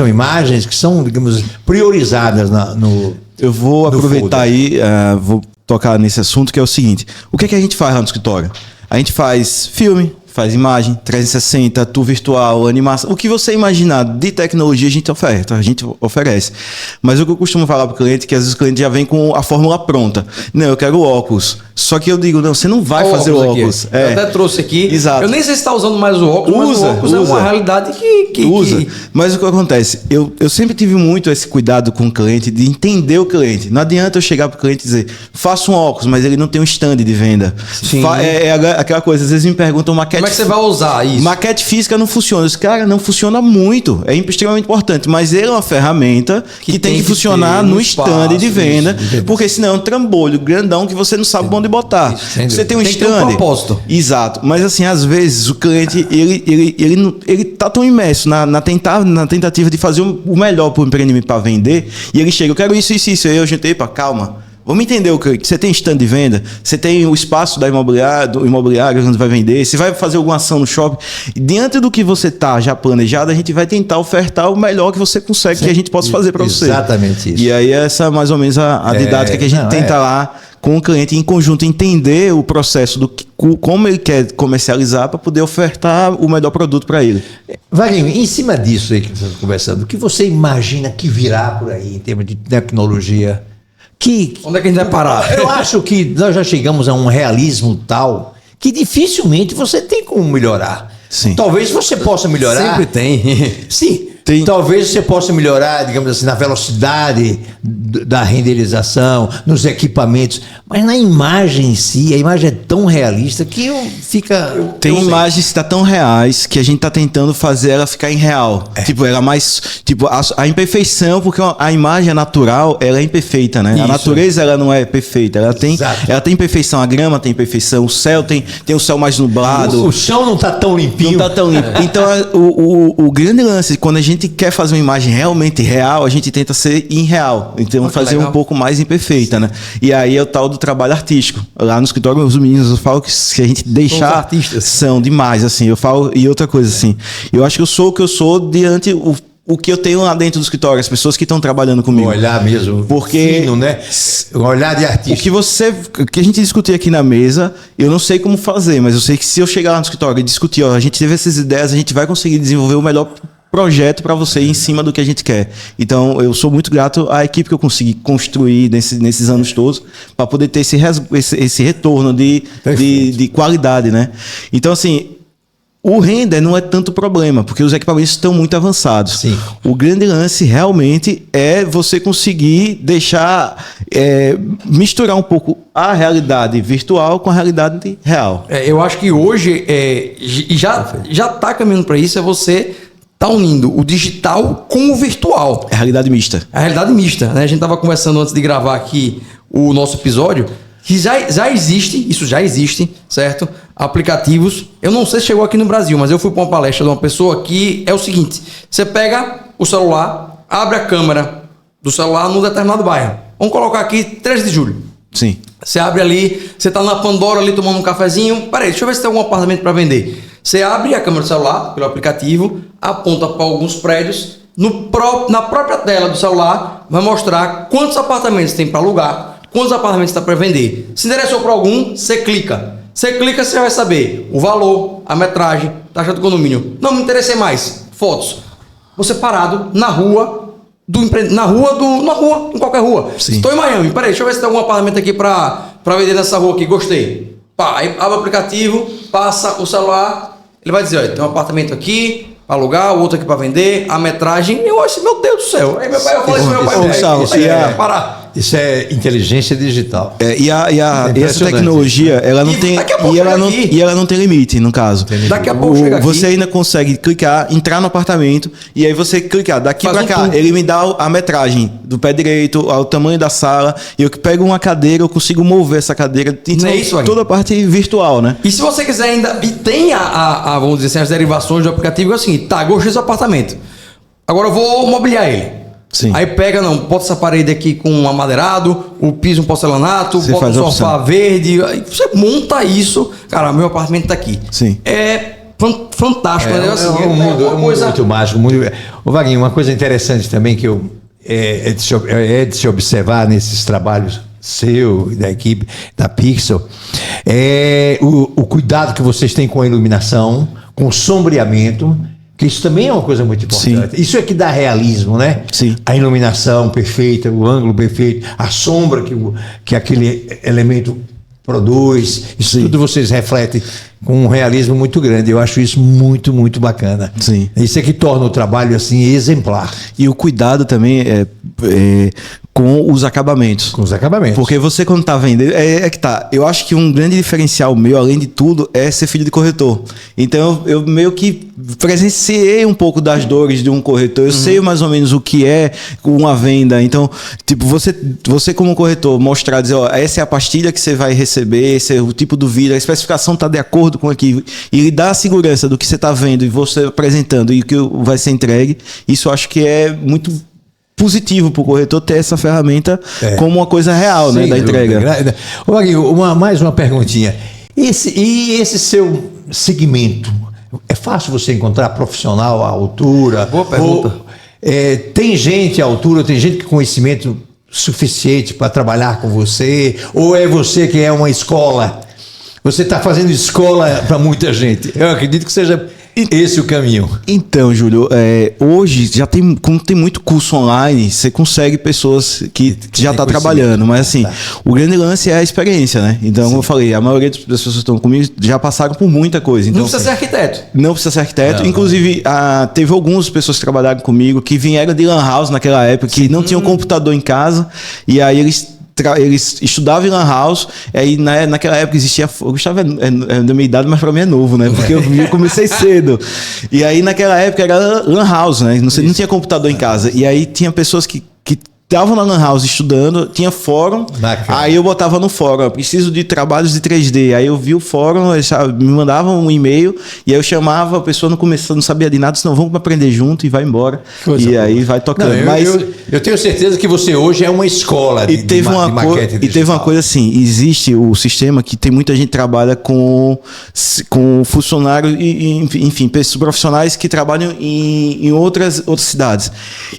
imagens que são, digamos, priorizadas no. Eu vou aproveitar aí, vou tocar nesse assunto, que é o seguinte: o que é que a gente faz lá no escritório? A gente faz filme, faz imagem, 360, tour virtual, animação. O que você imaginar de tecnologia a gente oferece. Mas o que eu costumo falar para o cliente é que às vezes o cliente já vem com a fórmula pronta. Não, eu quero óculos. Só que eu digo, não, você não vai fazer o óculos. Eu até trouxe aqui. Exato. Eu nem sei se está usando mais o óculos, mas o óculos é uma realidade que usa. Mas o que acontece? Eu sempre tive muito esse cuidado com o cliente, de entender o cliente. Não adianta eu chegar para o cliente e dizer, faça um óculos, mas ele não tem um stand de venda. Sim. Aquela coisa, às vezes me perguntam maquete. Como é que você vai usar isso? Maquete física não funciona. Esse cara não funciona muito. É extremamente importante. Mas ele é uma ferramenta que tem que funcionar no stand de venda. Porque senão é um trambolho grandão que você não sabe onde botar. Você tem um stand. Tem um propósito. Exato. Mas assim, às vezes o cliente ele tá tão imerso na tentativa de fazer o melhor para o empreendimento para vender. E ele chega, eu quero isso. Aí eu juntei para calma. Vamos entender o que você tem stand de venda, você tem o espaço do imobiliário onde vai vender, você vai fazer alguma ação no shopping. E diante do que você está já planejado, a gente vai tentar ofertar o melhor que você consegue, que a gente possa fazer para você. Exatamente isso. E aí essa é mais ou menos a didática que a gente tenta lá com o cliente em conjunto, entender o processo como ele quer comercializar para poder ofertar o melhor produto para ele. Wagner, em cima disso aí que nós estamos conversando, o que você imagina que virá por aí em termos de tecnologia? Onde é que a gente vai parar? Eu acho que nós já chegamos a um realismo tal que dificilmente você tem como melhorar. Sim. Talvez você possa melhorar. Sempre tem. Sim. Talvez você possa melhorar, digamos assim, na velocidade da renderização, nos equipamentos, mas na imagem em si, a imagem é tão realista que fica... Tem imagens que estão tão reais que a gente está tentando fazer ela ficar irreal. Tipo, ela mais... Tipo, a imperfeição, porque a imagem é natural, ela é imperfeita, né? Isso. A natureza, ela não é perfeita. Ela tem imperfeição, a grama tem imperfeição, o céu tem o céu mais nublado. O chão não está tão limpinho. Não está tão limpo. Então, o grande lance, quando a gente quer fazer uma imagem realmente real, a gente tenta ser irreal. Então, fazer um pouco mais imperfeita, né? E aí é o tal do trabalho artístico. Lá no escritório, os meninos, eu falo que se a gente deixar... artistas. São demais, assim. Eu falo... E outra coisa, assim. Eu acho que eu sou o que eu sou diante... O que eu tenho lá dentro do escritório, as pessoas que estão trabalhando comigo. Um olhar mesmo fino, né? Um olhar de artista. O que a gente discutir aqui na mesa, eu não sei como fazer, mas eu sei que se eu chegar lá no escritório e discutir, a gente teve essas ideias, a gente vai conseguir desenvolver o melhor projeto para você em cima do que a gente quer. Então, eu sou muito grato à equipe que eu consegui construir nesses anos todos para poder ter esse retorno de qualidade, né? Então, assim, o render não é tanto problema, porque os equipamentos estão muito avançados. Sim. O grande lance realmente é você conseguir misturar um pouco a realidade virtual com a realidade real. Eu acho que hoje já está caminhando para isso, é você tá unindo o digital com o virtual. É a realidade mista. A realidade mista, né? A gente estava conversando antes de gravar aqui o nosso episódio, que já existe, certo? Aplicativos. Eu não sei se chegou aqui no Brasil, mas eu fui para uma palestra de uma pessoa que é o seguinte: você pega o celular, abre a câmera do celular num determinado bairro. Vamos colocar aqui 13 de julho. Sim. Você abre ali, você tá na Pandora ali tomando um cafezinho. Peraí, deixa eu ver se tem algum apartamento para vender. Você abre a câmera do celular pelo aplicativo, aponta para alguns prédios, na própria tela do celular vai mostrar quantos apartamentos tem para alugar, quantos apartamentos está para vender. Se interessou por algum, você clica. Você clica, você vai saber o valor, a metragem, taxa do condomínio. Não me interessei mais. Fotos. Você parado na rua, em qualquer rua. Sim. Estou em Miami. Peraí, deixa eu ver se tem algum apartamento aqui para vender nessa rua aqui. Gostei. Pá, aí abre o aplicativo, passa o celular, ele vai dizer, olha, tem um apartamento aqui, alugar, o outro aqui para vender, a metragem. Eu acho, meu Deus do céu. Aí meu pai, eu falei isso, meu pai, parar. Isso é inteligência digital. E essa tecnologia, ela não tem e ela não tem limite, no caso. Daqui a pouco chega aqui. Você ainda consegue clicar, entrar no apartamento e aí você clicar daqui para cá, ele me dá a metragem do pé direito, o tamanho da sala, e eu pego uma cadeira, eu consigo mover essa cadeira, então, toda a parte virtual, né? E se você quiser ainda, e tem vamos dizer assim, as derivações do aplicativo, é o seguinte, tá, gostei desse apartamento, agora eu vou mobiliar ele. Sim. Aí pega, bota essa parede aqui com um amadeirado, o piso um porcelanato, você bota um sofá verde, aí você monta isso, cara, meu apartamento tá aqui. Sim. É fantástico, né? Assim, um mundo muito mágico. Ô Vaguinho, uma coisa interessante também que é de se observar nesses trabalhos seu e da equipe da Pixel, é o cuidado que vocês têm com a iluminação, com o sombreamento, que isso também é uma coisa muito importante. Sim. Isso é que dá realismo, né? Sim. A iluminação perfeita, o ângulo perfeito, a sombra que aquele elemento produz, isso tudo vocês refletem com um realismo muito grande. Eu acho isso muito, muito bacana. Sim. Isso é que torna o trabalho assim exemplar. E o cuidado também com os acabamentos. Com os acabamentos. Porque você quando tá vendendo, que tá, eu acho que um grande diferencial meu, além de tudo, é ser filho de corretor. Então eu meio que presenciei um pouco das dores de um corretor. Eu sei mais ou menos o que é uma venda. Então, tipo, você como corretor mostrar, dizer, ó, essa é a pastilha que você vai receber, esse é o tipo do vidro, a especificação tá de acordo com aquilo, e lhe dá a segurança do que você tá vendo e você apresentando e o que vai ser entregue. Isso eu acho que é muito positivo para o corretor ter essa ferramenta como uma coisa real, né, da entrega. Ô, Vaguinho, mais uma perguntinha. Esse seu segmento, é fácil você encontrar profissional à altura? Boa pergunta. Tem gente à altura, tem gente com conhecimento suficiente para trabalhar com você? Ou é você que é uma escola? Você está fazendo escola para muita gente. Eu acredito que seja esse o caminho. Então, Júlio, hoje já como tem muito curso online, você consegue pessoas que já estão trabalhando, mas assim, o grande lance é a experiência, né? Então, como eu falei, a maioria das pessoas que estão comigo já passaram por muita coisa. Então, não precisa ser arquiteto. Não precisa ser arquiteto. Inclusive, teve algumas pessoas que trabalharam comigo que vieram de Lan House naquela época, que não tinham computador em casa, e aí eles estudavam em Lan House, aí naquela época existia. O Gustavo é da minha idade, mas pra mim é novo, né? Porque eu comecei cedo. E aí naquela época era Lan House, né? Não tinha computador em casa. E aí tinha pessoas que estavam na Lan House estudando, tinha fórum, aí eu botava no fórum, eu preciso de trabalhos de 3D, aí eu vi o fórum, eles me mandavam um e-mail, e aí eu chamava, a pessoa não sabia de nada, senão vamos aprender junto e vai embora, aí vai tocando. Eu tenho certeza que você hoje é uma escola de maquete digital. E teve uma coisa assim, existe o sistema que tem muita gente que trabalha com funcionários, enfim, profissionais que trabalham em outras cidades.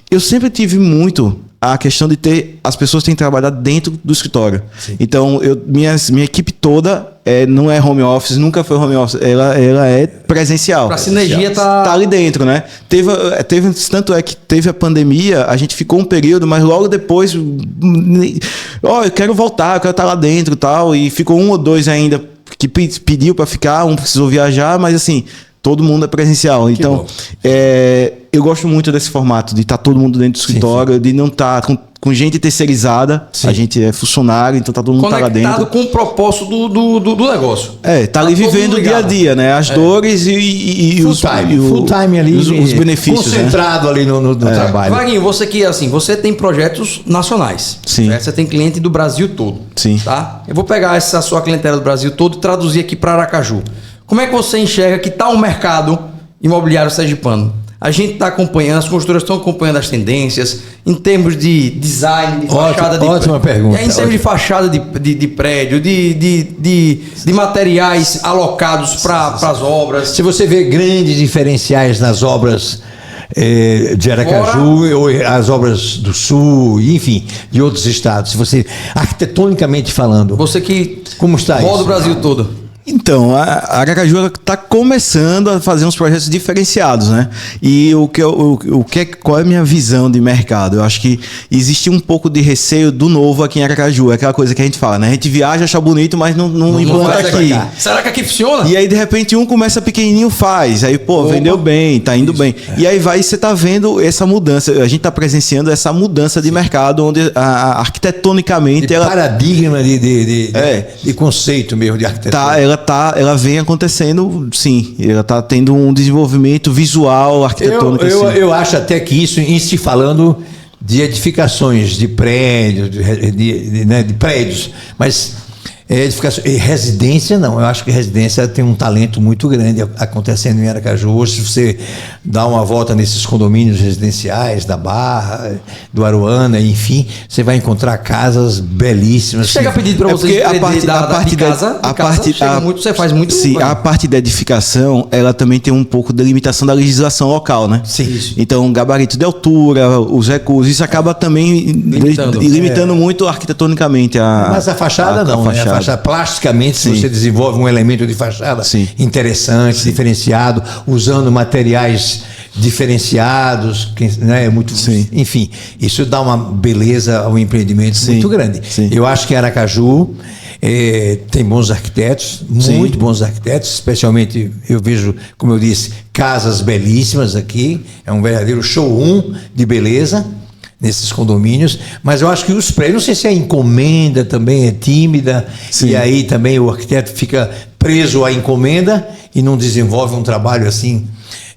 Eu sempre tive muito a questão de as pessoas têm que trabalhar dentro do escritório. Sim. Então, minha equipe toda não é home office, nunca foi home office, ela é presencial. Pra sinergia tá ali dentro, né? Tanto é que teve a pandemia, a gente ficou um período, mas logo depois, eu quero voltar, eu quero estar lá dentro e tal, e ficou 1 ou 2 ainda que pediu para ficar, um precisou viajar, mas assim, todo mundo é presencial. Então, eu gosto muito desse formato, de estar todo mundo dentro do escritório, de não estar com gente terceirizada. Sim. A gente é funcionário, então todo mundo tá lá dentro. Conectado com o propósito do negócio. Tá ali vivendo o dia a dia, né? As dores e full time ali, os benefícios. Concentrado, né? Ali no trabalho. Vaguinho, você que você tem projetos nacionais. Sim. Né? Você tem cliente do Brasil todo. Sim. Tá? Eu vou pegar essa sua clientela do Brasil todo e traduzir aqui para Aracaju. Como é que você enxerga que está o mercado imobiliário sergipano? A gente está acompanhando, as construtoras estão acompanhando as tendências em termos de design, de fachada de ótima pergunta. Em termos de fachada de prédio, de materiais alocados para as obras. Se você vê grandes diferenciais nas obras de Aracaju, ou as obras do Sul, enfim, de outros estados, se você, arquitetonicamente falando. Você que como está roda isso? o Brasil todo. Então, a Aracaju está começando a fazer uns projetos diferenciados, né? E qual é a minha visão de mercado? Eu acho que existe um pouco de receio do novo aqui em Aracaju. É aquela coisa que a gente fala, né? A gente viaja, acha bonito, mas não implanta aqui. Será que aqui funciona? E aí, de repente, um começa pequenininho, faz. Aí, vendeu bem, tá indo bem. E aí você tá vendo essa mudança. A gente tá presenciando essa mudança de mercado, onde arquitetonicamente... De paradigma de conceito mesmo de arquitetura. Ela vem acontecendo, sim. Ela tá tendo um desenvolvimento visual, arquitetônico. Eu acho até que isso, em se falando de edificações, de prédios, de prédios, mas residência não. Eu acho que residência tem um talento muito grande acontecendo em Aracaju. Hoje, se você dá uma volta nesses condomínios residenciais da Barra, do Aruana, enfim, você vai encontrar casas belíssimas. Chega a pedir para você você faz muito. Sim, a parte da edificação, ela também tem um pouco da limitação da legislação local, né? Sim. Isso. Então, gabarito de altura, os recursos, isso acaba também limitando muito arquitetonicamente Mas a fachada não, né? A fachada, plasticamente, se você desenvolve um elemento de fachada interessante, diferenciado, usando materiais diferenciados, né? Enfim, isso dá uma beleza ao empreendimento muito grande. Sim. Eu acho que Aracaju tem bons arquitetos, muito bons arquitetos, especialmente eu vejo, como eu disse, casas belíssimas aqui, é um verdadeiro showroom de beleza nesses condomínios, mas eu acho que os prédios, não sei se a encomenda também é tímida, e aí também o arquiteto fica preso à encomenda e não desenvolve um trabalho assim,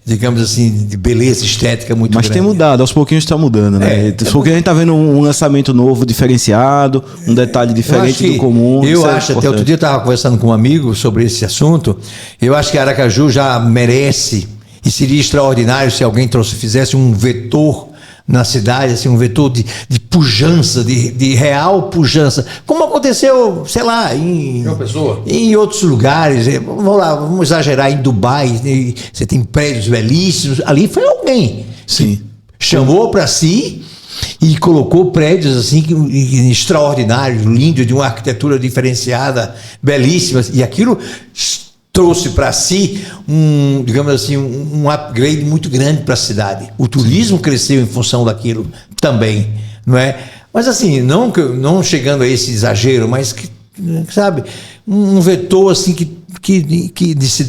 digamos assim, de beleza estética muito grande. Mas tem mudado, aos pouquinhos está mudando, né? Porque a gente está vendo um lançamento novo, diferenciado, um detalhe diferente do comum. Eu acho, até outro dia eu estava conversando com um amigo sobre esse assunto, eu acho que Aracaju já merece, e seria extraordinário se alguém fizesse um vetor na cidade, assim, um vetor de pujança, de real pujança, como aconteceu, sei lá, em outros lugares. Vamos exagerar, em Dubai, você tem prédios belíssimos, ali foi alguém que chamou para si e colocou prédios assim extraordinários, lindos, de uma arquitetura diferenciada, belíssimas, e aquilo trouxe para si digamos assim, um upgrade muito grande para a cidade. O turismo cresceu em função daquilo também, não é? Mas assim, não chegando a esse exagero, mas que, sabe, um vetor assim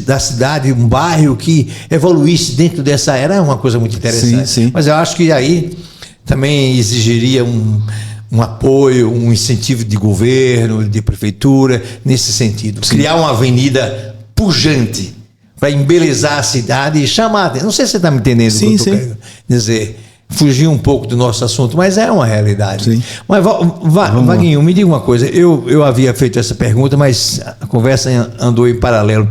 da cidade, um bairro que evoluísse dentro dessa era, é uma coisa muito interessante. Sim. Mas eu acho que aí também exigiria um apoio, um incentivo de governo, de prefeitura, nesse sentido. Criar uma avenida pujante para embelezar a cidade e chamar. Não sei se você está me entendendo o que eu estou querendo dizer. Fugir um pouco do nosso assunto, mas é uma realidade. Mas, Vaguinho, me diga uma coisa. Eu havia feito essa pergunta, mas a conversa andou em paralelo.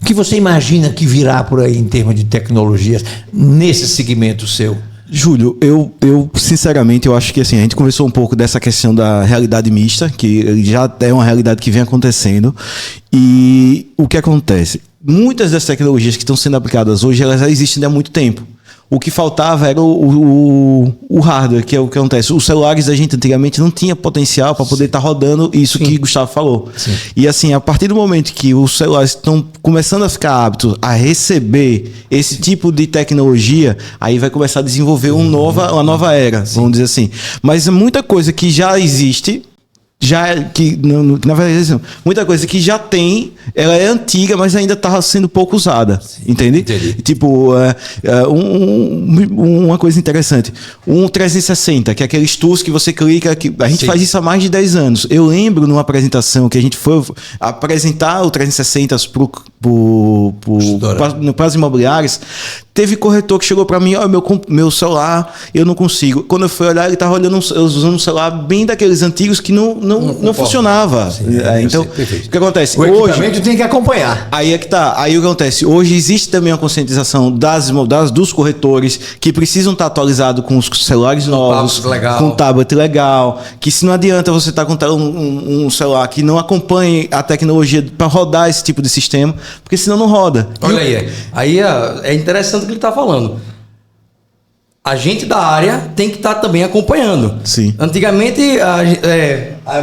O que você imagina que virá por aí em termos de tecnologias nesse segmento seu? Júlio, eu sinceramente, eu acho que assim, a gente conversou um pouco dessa questão da realidade mista, que já é uma realidade que vem acontecendo, e o que acontece? Muitas das tecnologias que estão sendo aplicadas hoje, elas já existem há muito tempo. O que faltava era o hardware, que é o que acontece. Os celulares da gente antigamente não tinha potencial para poder estar rodando isso que Gustavo falou. E assim, a partir do momento que os celulares estão começando a ficar aptos a receber esse tipo de tecnologia, aí vai começar a desenvolver uma nova era, vamos dizer assim. Mas muita coisa que já existe, na verdade, muita coisa que já tem, ela é antiga, mas ainda está sendo pouco usada. Entendi. Tipo, uma coisa interessante, um 360, que é aqueles tools que você clica, que a gente faz isso há mais de 10 anos. Eu lembro numa apresentação que a gente foi apresentar o 360 para as imobiliárias. Teve corretor que chegou para mim, meu celular, eu não consigo. Quando eu fui olhar, ele estava usando um celular bem daqueles antigos que não funcionava. Então, o que acontece? O equipamento tem que acompanhar. Aí é que tá. Aí o que acontece? Hoje existe também a conscientização dos corretores que precisam estar atualizados com os celulares novos, com tablet legal, que se não adianta você estar com um celular que não acompanhe a tecnologia para rodar esse tipo de sistema, porque senão não roda. Olha aí é interessante o que ele está falando. A gente da área tem que estar também acompanhando. Sim. Antigamente,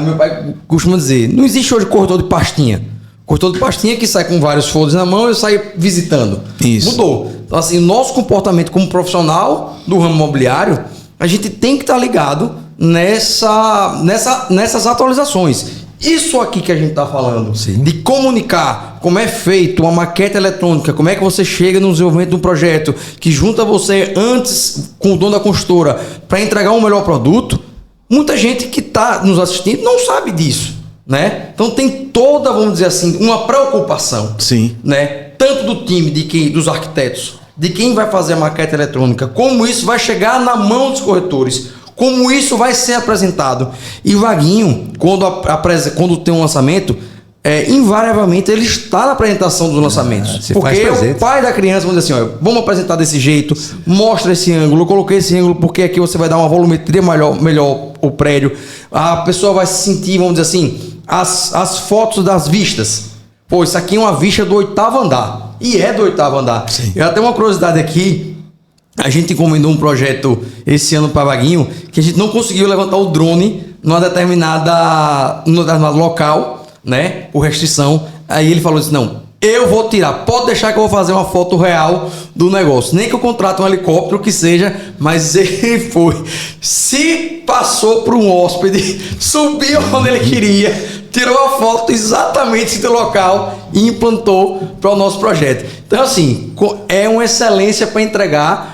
meu pai costuma dizer, não existe hoje corretor de pastinha. corretor de pastinha que sai com vários folhas na mão e sai visitando. Isso. Mudou. Então, assim, o nosso comportamento como profissional do ramo imobiliário, a gente tem que estar ligado nessas atualizações. Isso aqui que a gente está falando, Sim. de comunicar como é feito uma maquete eletrônica, como é que você chega no desenvolvimento de um projeto que junta você antes com o dono da construtora para entregar um melhor produto, muita gente que está nos assistindo não sabe disso, né? Então tem toda, vamos dizer assim, uma preocupação, Sim. né? Tanto do time, dos arquitetos, de quem vai fazer a maquete eletrônica, como isso vai chegar na mão dos corretores, como isso vai ser apresentado. E o Vaguinho, quando tem um lançamento, invariavelmente ele está na apresentação dos lançamentos. Porque é o pai da criança, vamos dizer assim, vamos apresentar desse jeito, mostra esse ângulo, eu coloquei esse ângulo porque aqui você vai dar uma volumetria melhor o prédio. A pessoa vai se sentir, vamos dizer assim, as fotos das vistas. Pô, isso aqui é uma vista do 8º andar. E é do 8º andar. Sim. Eu até uma curiosidade aqui. A gente encomendou um projeto esse ano para Vaguinho que a gente não conseguiu levantar o drone num determinado local, né? Por restrição. Aí ele falou assim: não, eu vou tirar, pode deixar que eu vou fazer uma foto real do negócio. Nem que eu contrate um helicóptero, que seja, mas ele foi. Se passou por um hóspede, subiu onde ele queria, tirou a foto exatamente do local e implantou para o nosso projeto. Então, assim, é uma excelência para entregar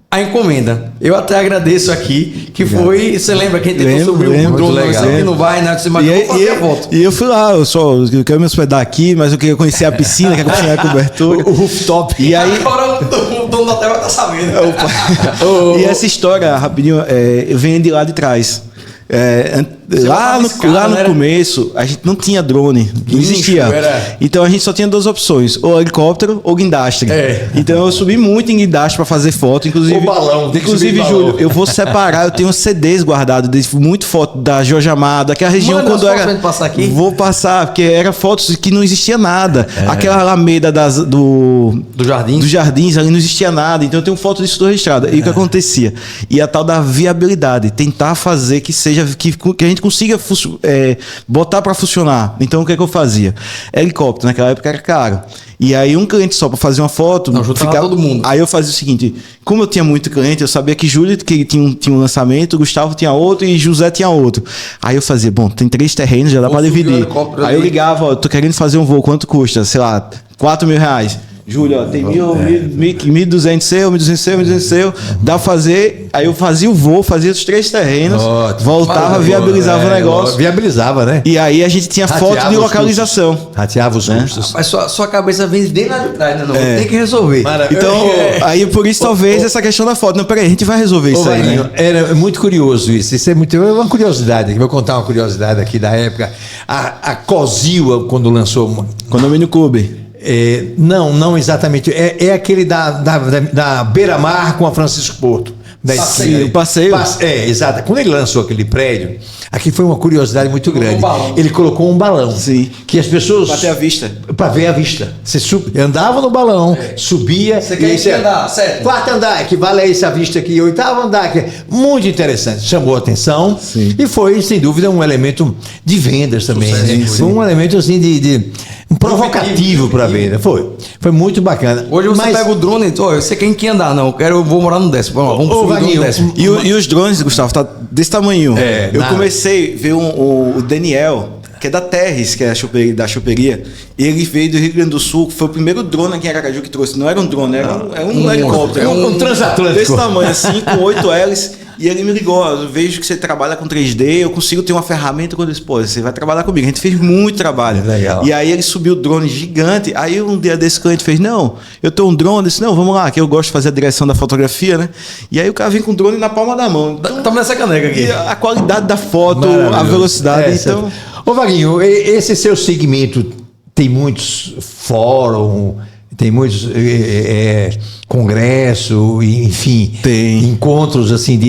a encomenda. Eu até agradeço aqui, que foi... Você lembra que a gente tentou subir o drone, isso aqui não vai, né? Você E eu fui lá, eu quero me hospedar aqui, mas eu queria conhecer a piscina, quero conhecer a cobertura. O rooftop. E aí... Agora o dono da terra tá sabendo. E essa história, rapidinho, vem de lá de trás. Lá no começo, a gente não tinha drone, não existia. Então a gente só tinha duas opções: ou helicóptero ou guindastre. Então eu subi muito em guindastre para fazer foto, inclusive. O balão. Inclusive, Júlio, eu vou separar. Eu tenho CDs guardados, muito foto da Jorge Amado, daquela região. Manda quando era. Passar aqui. Vou passar, porque era fotos que não existia nada. Aquela alameda dos jardins ali não existia nada. Então eu tenho foto disso tudo registrado. E o que acontecia? E a tal da viabilidade, tentar fazer que seja que a gente consiga botar para funcionar. Então o que eu fazia? Helicóptero naquela época era caro. E aí um cliente só para fazer uma foto, ficava todo mundo. Aí eu fazia o seguinte: como eu tinha muito cliente, eu sabia que Júlio que tinha um lançamento, Gustavo tinha outro e José tinha outro. Aí eu fazia, bom, tem 3 terrenos, já dá para dividir. Aí eu ligava, tô querendo fazer um voo, quanto custa? Sei lá, R$4.000. Júlio, ó, tem 1.200 seu, 1.200 seu, 1.200 seu. Dá pra fazer. Aí eu fazia o voo, fazia os 3 terrenos, voltava, viabilizava o negócio. Viabilizava, né? E aí a gente tinha foto de localização. Rateava os custos. Mas sua cabeça vem dentro lá de trás, né? Não, tem que resolver. Então, aí por isso talvez essa questão da foto. Não, peraí, a gente vai resolver isso aí, né? Era muito curioso isso. Isso é uma curiosidade aqui. Vou contar uma curiosidade aqui da época. A Cozil, quando lançou... Condomínio Clube. Não exatamente. É aquele da Beira-Mar com a Francisco Porto. O passeio. Exato. Quando ele lançou aquele prédio, aqui foi uma curiosidade muito grande. Ele colocou um balão. Sim. Que as pessoas... Para ter a vista. Para ver a vista. Você andava no balão, subia... Você quer andar, certo? 4º andar, que vale essa vista aqui. 8º andar, que é muito interessante. Chamou a atenção. Sim. E foi, sem dúvida, um elemento de vendas também. Né? Foi um elemento assim um provocativo para venda. Foi muito bacana. Hoje você pega o drone e diz: você quer andar? Não, eu vou morar no 10º. Vamos subir no 10º. E os drones, Gustavo, tá desse tamanho. Eu comecei a ver o Daniel, que é da Terres, que é da choperia. Ele veio do Rio Grande do Sul, foi o primeiro drone aqui em Aracaju que trouxe. Não era um drone, era um helicóptero. Um transatlântico. Desse tamanho assim, com 8 hélices. E ele me ligou: eu vejo que você trabalha com 3D, eu consigo ter uma ferramenta. Quando eu disse: você vai trabalhar comigo. A gente fez muito trabalho. Legal. E aí ele subiu o drone gigante. Aí um dia desse cliente fez: não, eu tenho um drone. Eu disse: não, vamos lá, que eu gosto de fazer a direção da fotografia, né? E aí o cara vem com o drone na palma da mão. Então, toma nessa caneca aqui. A qualidade da foto, a velocidade. Então... Ô Vaguinho, esse seu segmento tem muitos fóruns, tem muitos congressos, enfim, encontros assim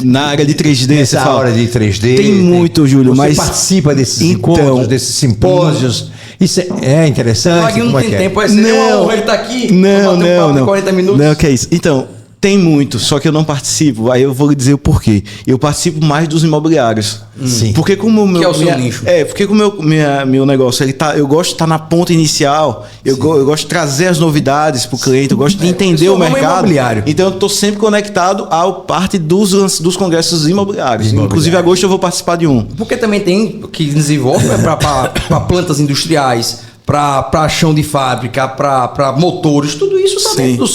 na área de 3D. Nessa hora de 3D. Tem muito, Júlio, você mas... participa desses encontros, desses simpósios. Isso é interessante. O Vaguinho não tem tempo, não, ele tá aqui. Não. 40 minutos. Não, que é isso. Então, Tem muito, só que eu não participo. Aí eu vou lhe dizer o porquê. Eu participo mais dos imobiliários. Sim. Porque como o meu... Que é o seu nicho. Porque como meu negócio, eu gosto de estar na ponta inicial, eu gosto de trazer as novidades para o cliente, eu gosto de entender o mercado. Imobiliário. Então eu estou sempre conectado à parte dos congressos imobiliários. Inclusive, agosto eu vou participar de um. Porque também tem que desenvolve para plantas industriais, para chão de fábrica, para motores, tudo isso está dentro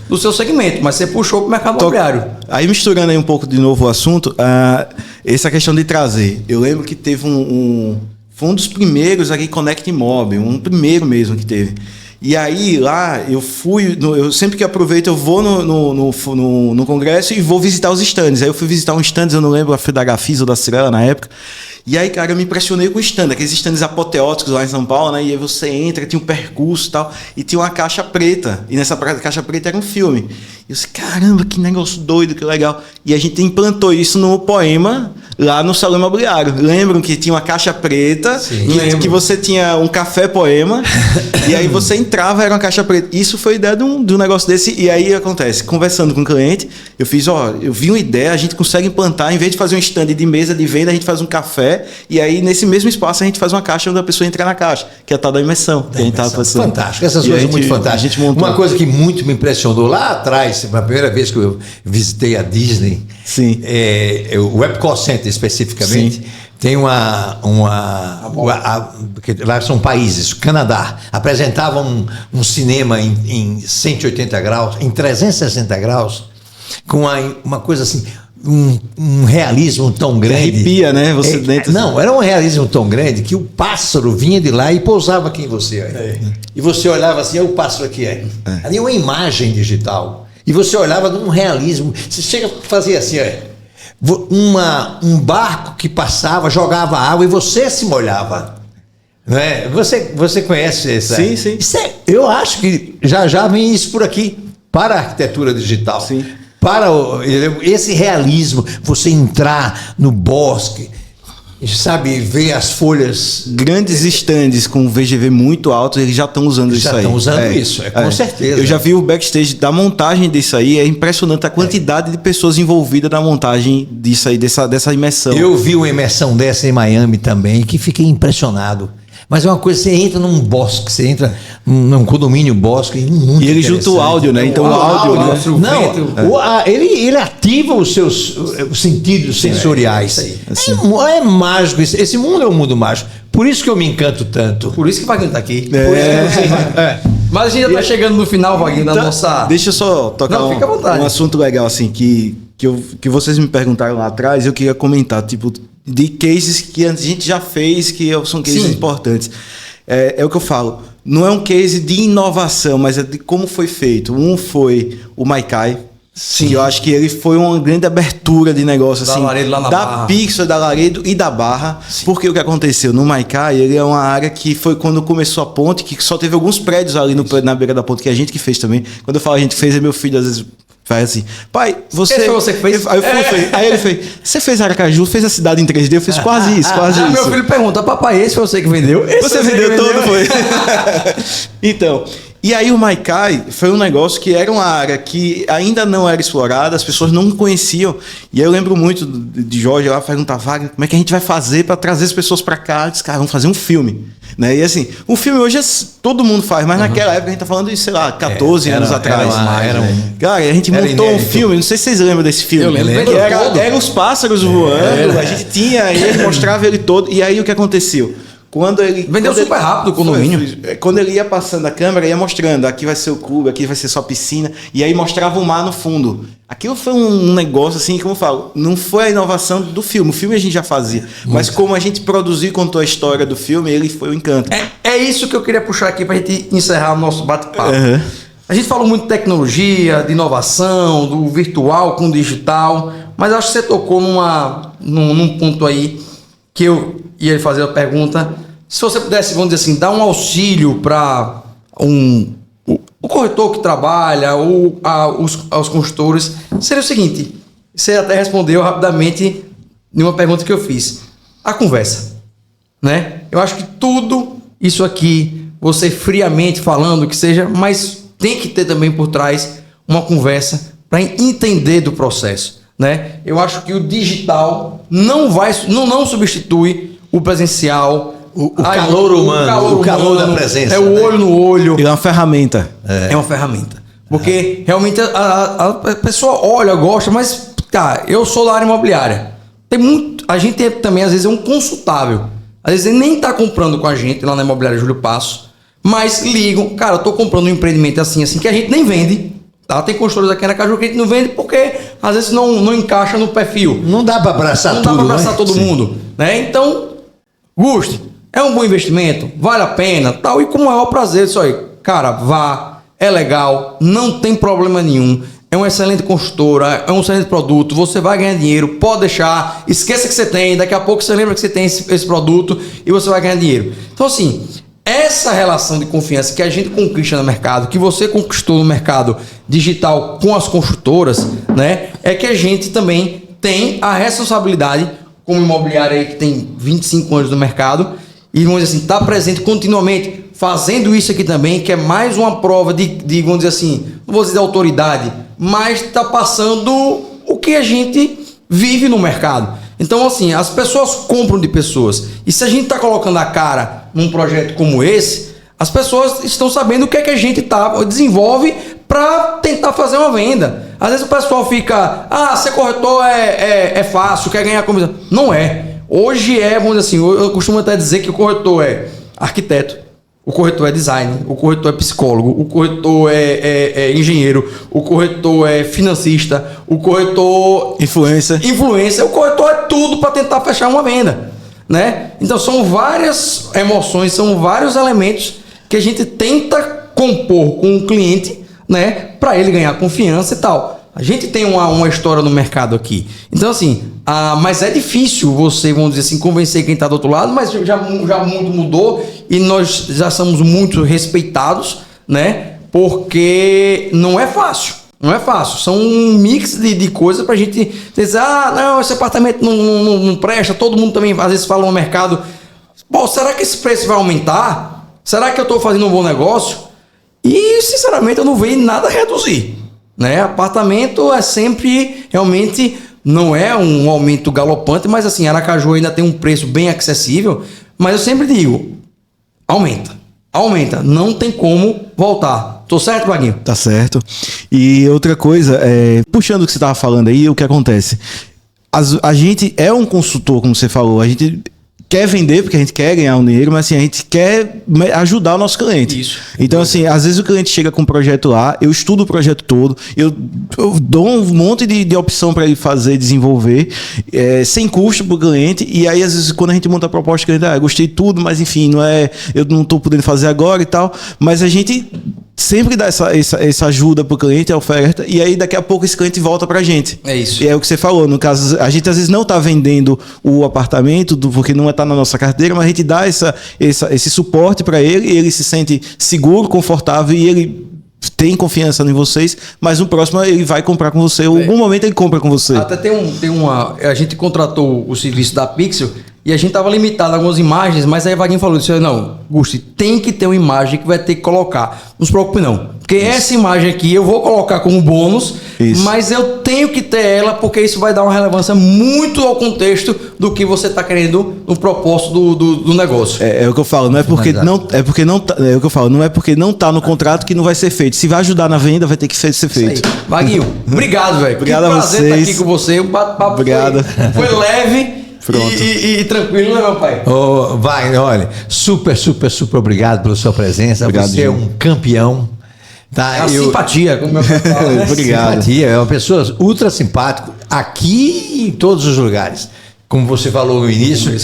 do seu segmento, mas você puxou para o mercado imobiliário. Aí misturando aí um pouco de novo o assunto, essa questão de trazer. Eu lembro que teve foi um dos primeiros aqui, Connect Imob, um primeiro mesmo que teve. E aí lá eu eu sempre que aproveito eu vou no congresso e vou visitar os stands. Aí eu fui visitar um stand, eu não lembro, foi da Gafisa ou da Cirela na época. E aí, cara, eu me impressionei com o stand, aqueles stands apoteóticos lá em São Paulo, né? E aí você entra, tinha um percurso e tal, e tinha uma caixa preta. E nessa caixa preta era um filme. E eu disse, caramba, que negócio doido, que legal. E a gente implantou isso no Poema, lá no Salão Imobiliário. Lembram que tinha uma caixa preta, que você tinha um café Poema, e aí você entrava, era uma caixa preta. Isso foi a ideia de um negócio desse. E aí acontece, conversando com o cliente, eu vi uma ideia, a gente consegue implantar, em vez de fazer um stand de mesa de venda, a gente faz um café, e aí nesse mesmo espaço a gente faz uma caixa onde a pessoa entra na caixa, que é a tal da imersão. Fantástico, essas coisas muito fantásticas. Uma coisa que muito me impressionou lá atrás, a primeira vez que eu visitei a Disney, o Epcot Center especificamente, sim, tem lá são países, Canadá, apresentavam um cinema em 180 graus, em 360 graus, com uma coisa assim, um realismo tão grande. Arrepia, né? Você dentro. Não, era um realismo tão grande que o pássaro vinha de lá e pousava aqui em você. E você olhava assim, o pássaro aqui ali é uma imagem digital. E você olhava num realismo. Você chega a fazer assim, um barco que passava, jogava água e você se molhava. Não é? Você conhece essa? Sim, sim. Eu acho que já vem isso por aqui para a arquitetura digital. Sim. Para esse realismo, você entrar no bosque, sabe, ver as folhas. Grandes estandes com VGV muito alto, eles já estão usando isso aí. Já estão usando isso, com certeza. Eu já vi o backstage da montagem disso aí, é impressionante a quantidade de pessoas envolvidas na montagem disso aí, dessa imersão. Eu vi uma imersão dessa em Miami também, que fiquei impressionado. Mas é uma coisa, você entra num bosque, você entra num condomínio bosque, muito. E ele junta o áudio, né? Então o áudio, ele ativa os seus sentidos sensoriais. É mágico, esse mundo é um mundo mágico. Por isso que eu me encanto tanto. Por isso que o Wagner está aqui. Mas a gente já está chegando no final, Wagner, da nossa... Deixa eu só tocar um assunto legal, assim, que vocês me perguntaram lá atrás, eu queria comentar, tipo, de cases que a gente já fez, que são cases importantes. É o que eu falo, não é um case de inovação, mas é de como foi feito. Um foi o Maikai, que eu acho que ele foi uma grande abertura de negócio, da assim, Laredo, lá na da Barra. Pixel, da Laredo e da Barra. Sim. Porque o que aconteceu? No Maikai, ele é uma área que foi quando começou a ponte, que só teve alguns prédios ali na beira da ponte, que a gente que fez também. Quando eu falo a gente fez, é meu filho, às vezes... faz assim, pai, você... Esse foi você que fez? Aí ele fez, você fez Aracaju, fez a cidade em 3D? Eu fiz quase isso. Meu filho pergunta, papai, esse foi você que vendeu? Você vendeu todo, foi? Então, e aí o Maikai foi um negócio que era uma área que ainda não era explorada, as pessoas não conheciam. E aí eu lembro muito de Jorge lá perguntar, Wagner, como é que a gente vai fazer para trazer as pessoas para cá? Eu disse, cara, vamos fazer um filme. Né? E assim, um filme hoje todo mundo faz, mas naquela época a gente tá falando de, sei lá, 14 anos atrás. Cara, a gente montou um filme, não sei se vocês lembram desse filme. Eu lembro. Que era os pássaros voando, a gente tinha, e ele mostrava ele todo. E aí o que aconteceu? Vendeu super rápido o condomínio. Quando ele ia passando a câmera, ia mostrando, aqui vai ser o clube, aqui vai ser só piscina, e aí mostrava o mar no fundo. Aquilo foi um negócio assim, como eu falo, não foi a inovação do filme. O filme a gente já fazia, mas como a gente produziu e contou a história do filme, ele foi o encanto. É isso que eu queria puxar aqui pra gente encerrar o nosso bate-papo. A gente falou muito de tecnologia, de inovação, do virtual com o digital, mas acho que você tocou num ponto aí que eu ia fazer a pergunta. Se você pudesse, vamos dizer assim, dar um auxílio para o corretor que trabalha ou aos consultores, seria o seguinte: você até respondeu rapidamente em uma pergunta que eu fiz. A conversa, né? Eu acho que tudo isso aqui, você friamente falando que seja, mas tem que ter também por trás uma conversa para entender do processo, né? Eu acho que o digital não substitui o presencial, o calor humano, o calor da presença. É o olho no olho. Ele é uma ferramenta. É uma ferramenta. Porque realmente a pessoa olha, gosta, mas, cara, eu sou da área imobiliária. A gente também, às vezes, é um consultável. Às vezes ele nem tá comprando com a gente lá na imobiliária Júlio Passo, mas ligam, cara, eu tô comprando um empreendimento assim, que a gente nem vende. Tá? Tem construtores aqui na Aracaju que a gente não vende porque às vezes não encaixa no perfil. Não dá para abraçar tudo, não dá para abraçar todo mundo, né? Então, Guste, é um bom investimento, vale a pena, tal, e com o maior prazer isso aí. Cara, vá, é legal, não tem problema nenhum. É uma excelente construtora, é um excelente produto, você vai ganhar dinheiro, pode deixar, esqueça que você tem, daqui a pouco você lembra que você tem esse produto e você vai ganhar dinheiro. Então, assim, essa relação de confiança que a gente conquista no mercado, que você conquistou no mercado digital com as construtoras, né, é que a gente também tem a responsabilidade, como imobiliária aí que tem 25 anos no mercado, e vamos dizer assim, está presente continuamente, fazendo isso aqui também, que é mais uma prova de vamos dizer assim, não vou dizer de autoridade, mas está passando o que a gente vive no mercado. Então, assim, as pessoas compram de pessoas. E se a gente está colocando a cara num projeto como esse, as pessoas estão sabendo o que é que a gente desenvolve para tentar fazer uma venda. Às vezes o pessoal fica, ser corretor é fácil, quer ganhar comissão. Não é. Hoje vamos dizer assim, eu costumo até dizer que o corretor é arquiteto, o corretor é designer, o corretor é psicólogo, o corretor é engenheiro, o corretor é financista, o corretor... Influencer, o corretor é tudo para tentar fechar uma venda, né? Então são várias emoções, são vários elementos que a gente tenta compor com o cliente, né? Para ele ganhar confiança e tal. A gente tem uma história no mercado aqui. Então, assim, mas é difícil você, vamos dizer assim, convencer quem está do outro lado, mas já muito mudou e nós já somos muito respeitados, né? Porque não é fácil. Não é fácil. São um mix de coisas para a gente dizer, não, esse apartamento não presta. Todo mundo também, às vezes, fala no mercado, pô, será que esse preço vai aumentar? Será que eu estou fazendo um bom negócio? E, sinceramente, eu não vejo nada reduzir. Né? Apartamento é sempre, realmente, não é um aumento galopante, mas assim, Aracaju ainda tem um preço bem acessível, mas eu sempre digo, aumenta, não tem como voltar. Tô certo, Vaguinho? Tá certo. E outra coisa, puxando o que você tava falando aí, o que acontece? A gente é um consultor, como você falou, a gente quer vender porque a gente quer ganhar um dinheiro, mas assim, a gente quer ajudar o nosso cliente. Isso. Então, assim, às vezes o cliente chega com um projeto lá, eu estudo o projeto todo, eu dou um monte de opção para ele fazer, desenvolver, sem custo para o cliente, e aí às vezes quando a gente monta a proposta, o cliente, eu gostei de tudo, mas enfim, eu não estou podendo fazer agora e tal, mas a gente sempre dá essa ajuda pro cliente, a oferta, e aí daqui a pouco esse cliente volta pra gente. É isso. E é o que você falou, no caso, a gente às vezes não tá vendendo o apartamento, porque não tá na nossa carteira, mas a gente dá esse suporte para ele, e ele se sente seguro, confortável, e ele tem confiança em vocês, mas no próximo ele vai comprar com você, ou em algum momento ele compra com você. Até a gente contratou o serviço da Pixel, e a gente estava limitado a algumas imagens, mas aí o Vaguinho falou, disse, não, Gusti, tem que ter uma imagem que vai ter que colocar. Não se preocupe não, porque essa imagem aqui eu vou colocar como bônus, mas eu tenho que ter ela, porque isso vai dar uma relevância muito ao contexto do que você está querendo no propósito do negócio. É o que eu falo, não é porque não tá no contrato que não vai ser feito. Se vai ajudar na venda, vai ter que ser feito. Vaguinho, obrigado, velho. Obrigado a vocês. Prazer estar aqui com você. O bate-papo foi leve. E tranquilo, né, meu pai? Wagner, olha, super obrigado pela sua presença. Obrigado, você é um campeão. Tá? Simpatia, como meu pai fala, né? Obrigado. Simpatia, é uma pessoa ultra simpática aqui e em todos os lugares. Como você falou no início,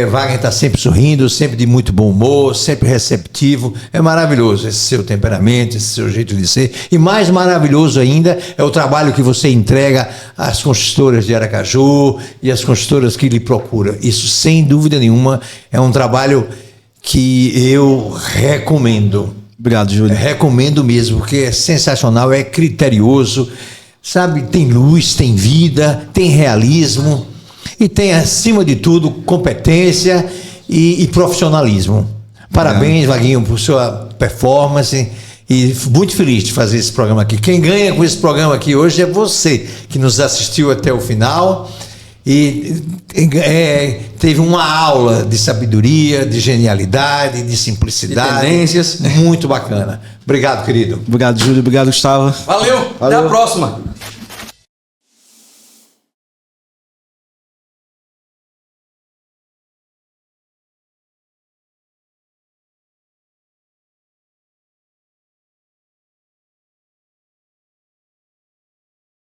Wagner está sempre sorrindo, sempre de muito bom humor, sempre receptivo. É maravilhoso esse seu temperamento, esse seu jeito de ser. E mais maravilhoso ainda é o trabalho que você entrega às construtoras de Aracaju e às construtoras que lhe procuram. Isso, sem dúvida nenhuma, é um trabalho que eu recomendo. Obrigado, Júlio. Recomendo mesmo, porque é sensacional, é criterioso, sabe? Tem luz, tem vida, tem realismo. E tem, acima de tudo, competência e profissionalismo. Parabéns, Vaguinho, por sua performance. E muito feliz de fazer esse programa aqui. Quem ganha com esse programa aqui hoje é você, que nos assistiu até o final e teve uma aula de sabedoria, de genialidade, de simplicidade. De tendências. Muito bacana. Obrigado, querido. Obrigado, Júlio. Obrigado, Gustavo. Valeu. Até a próxima.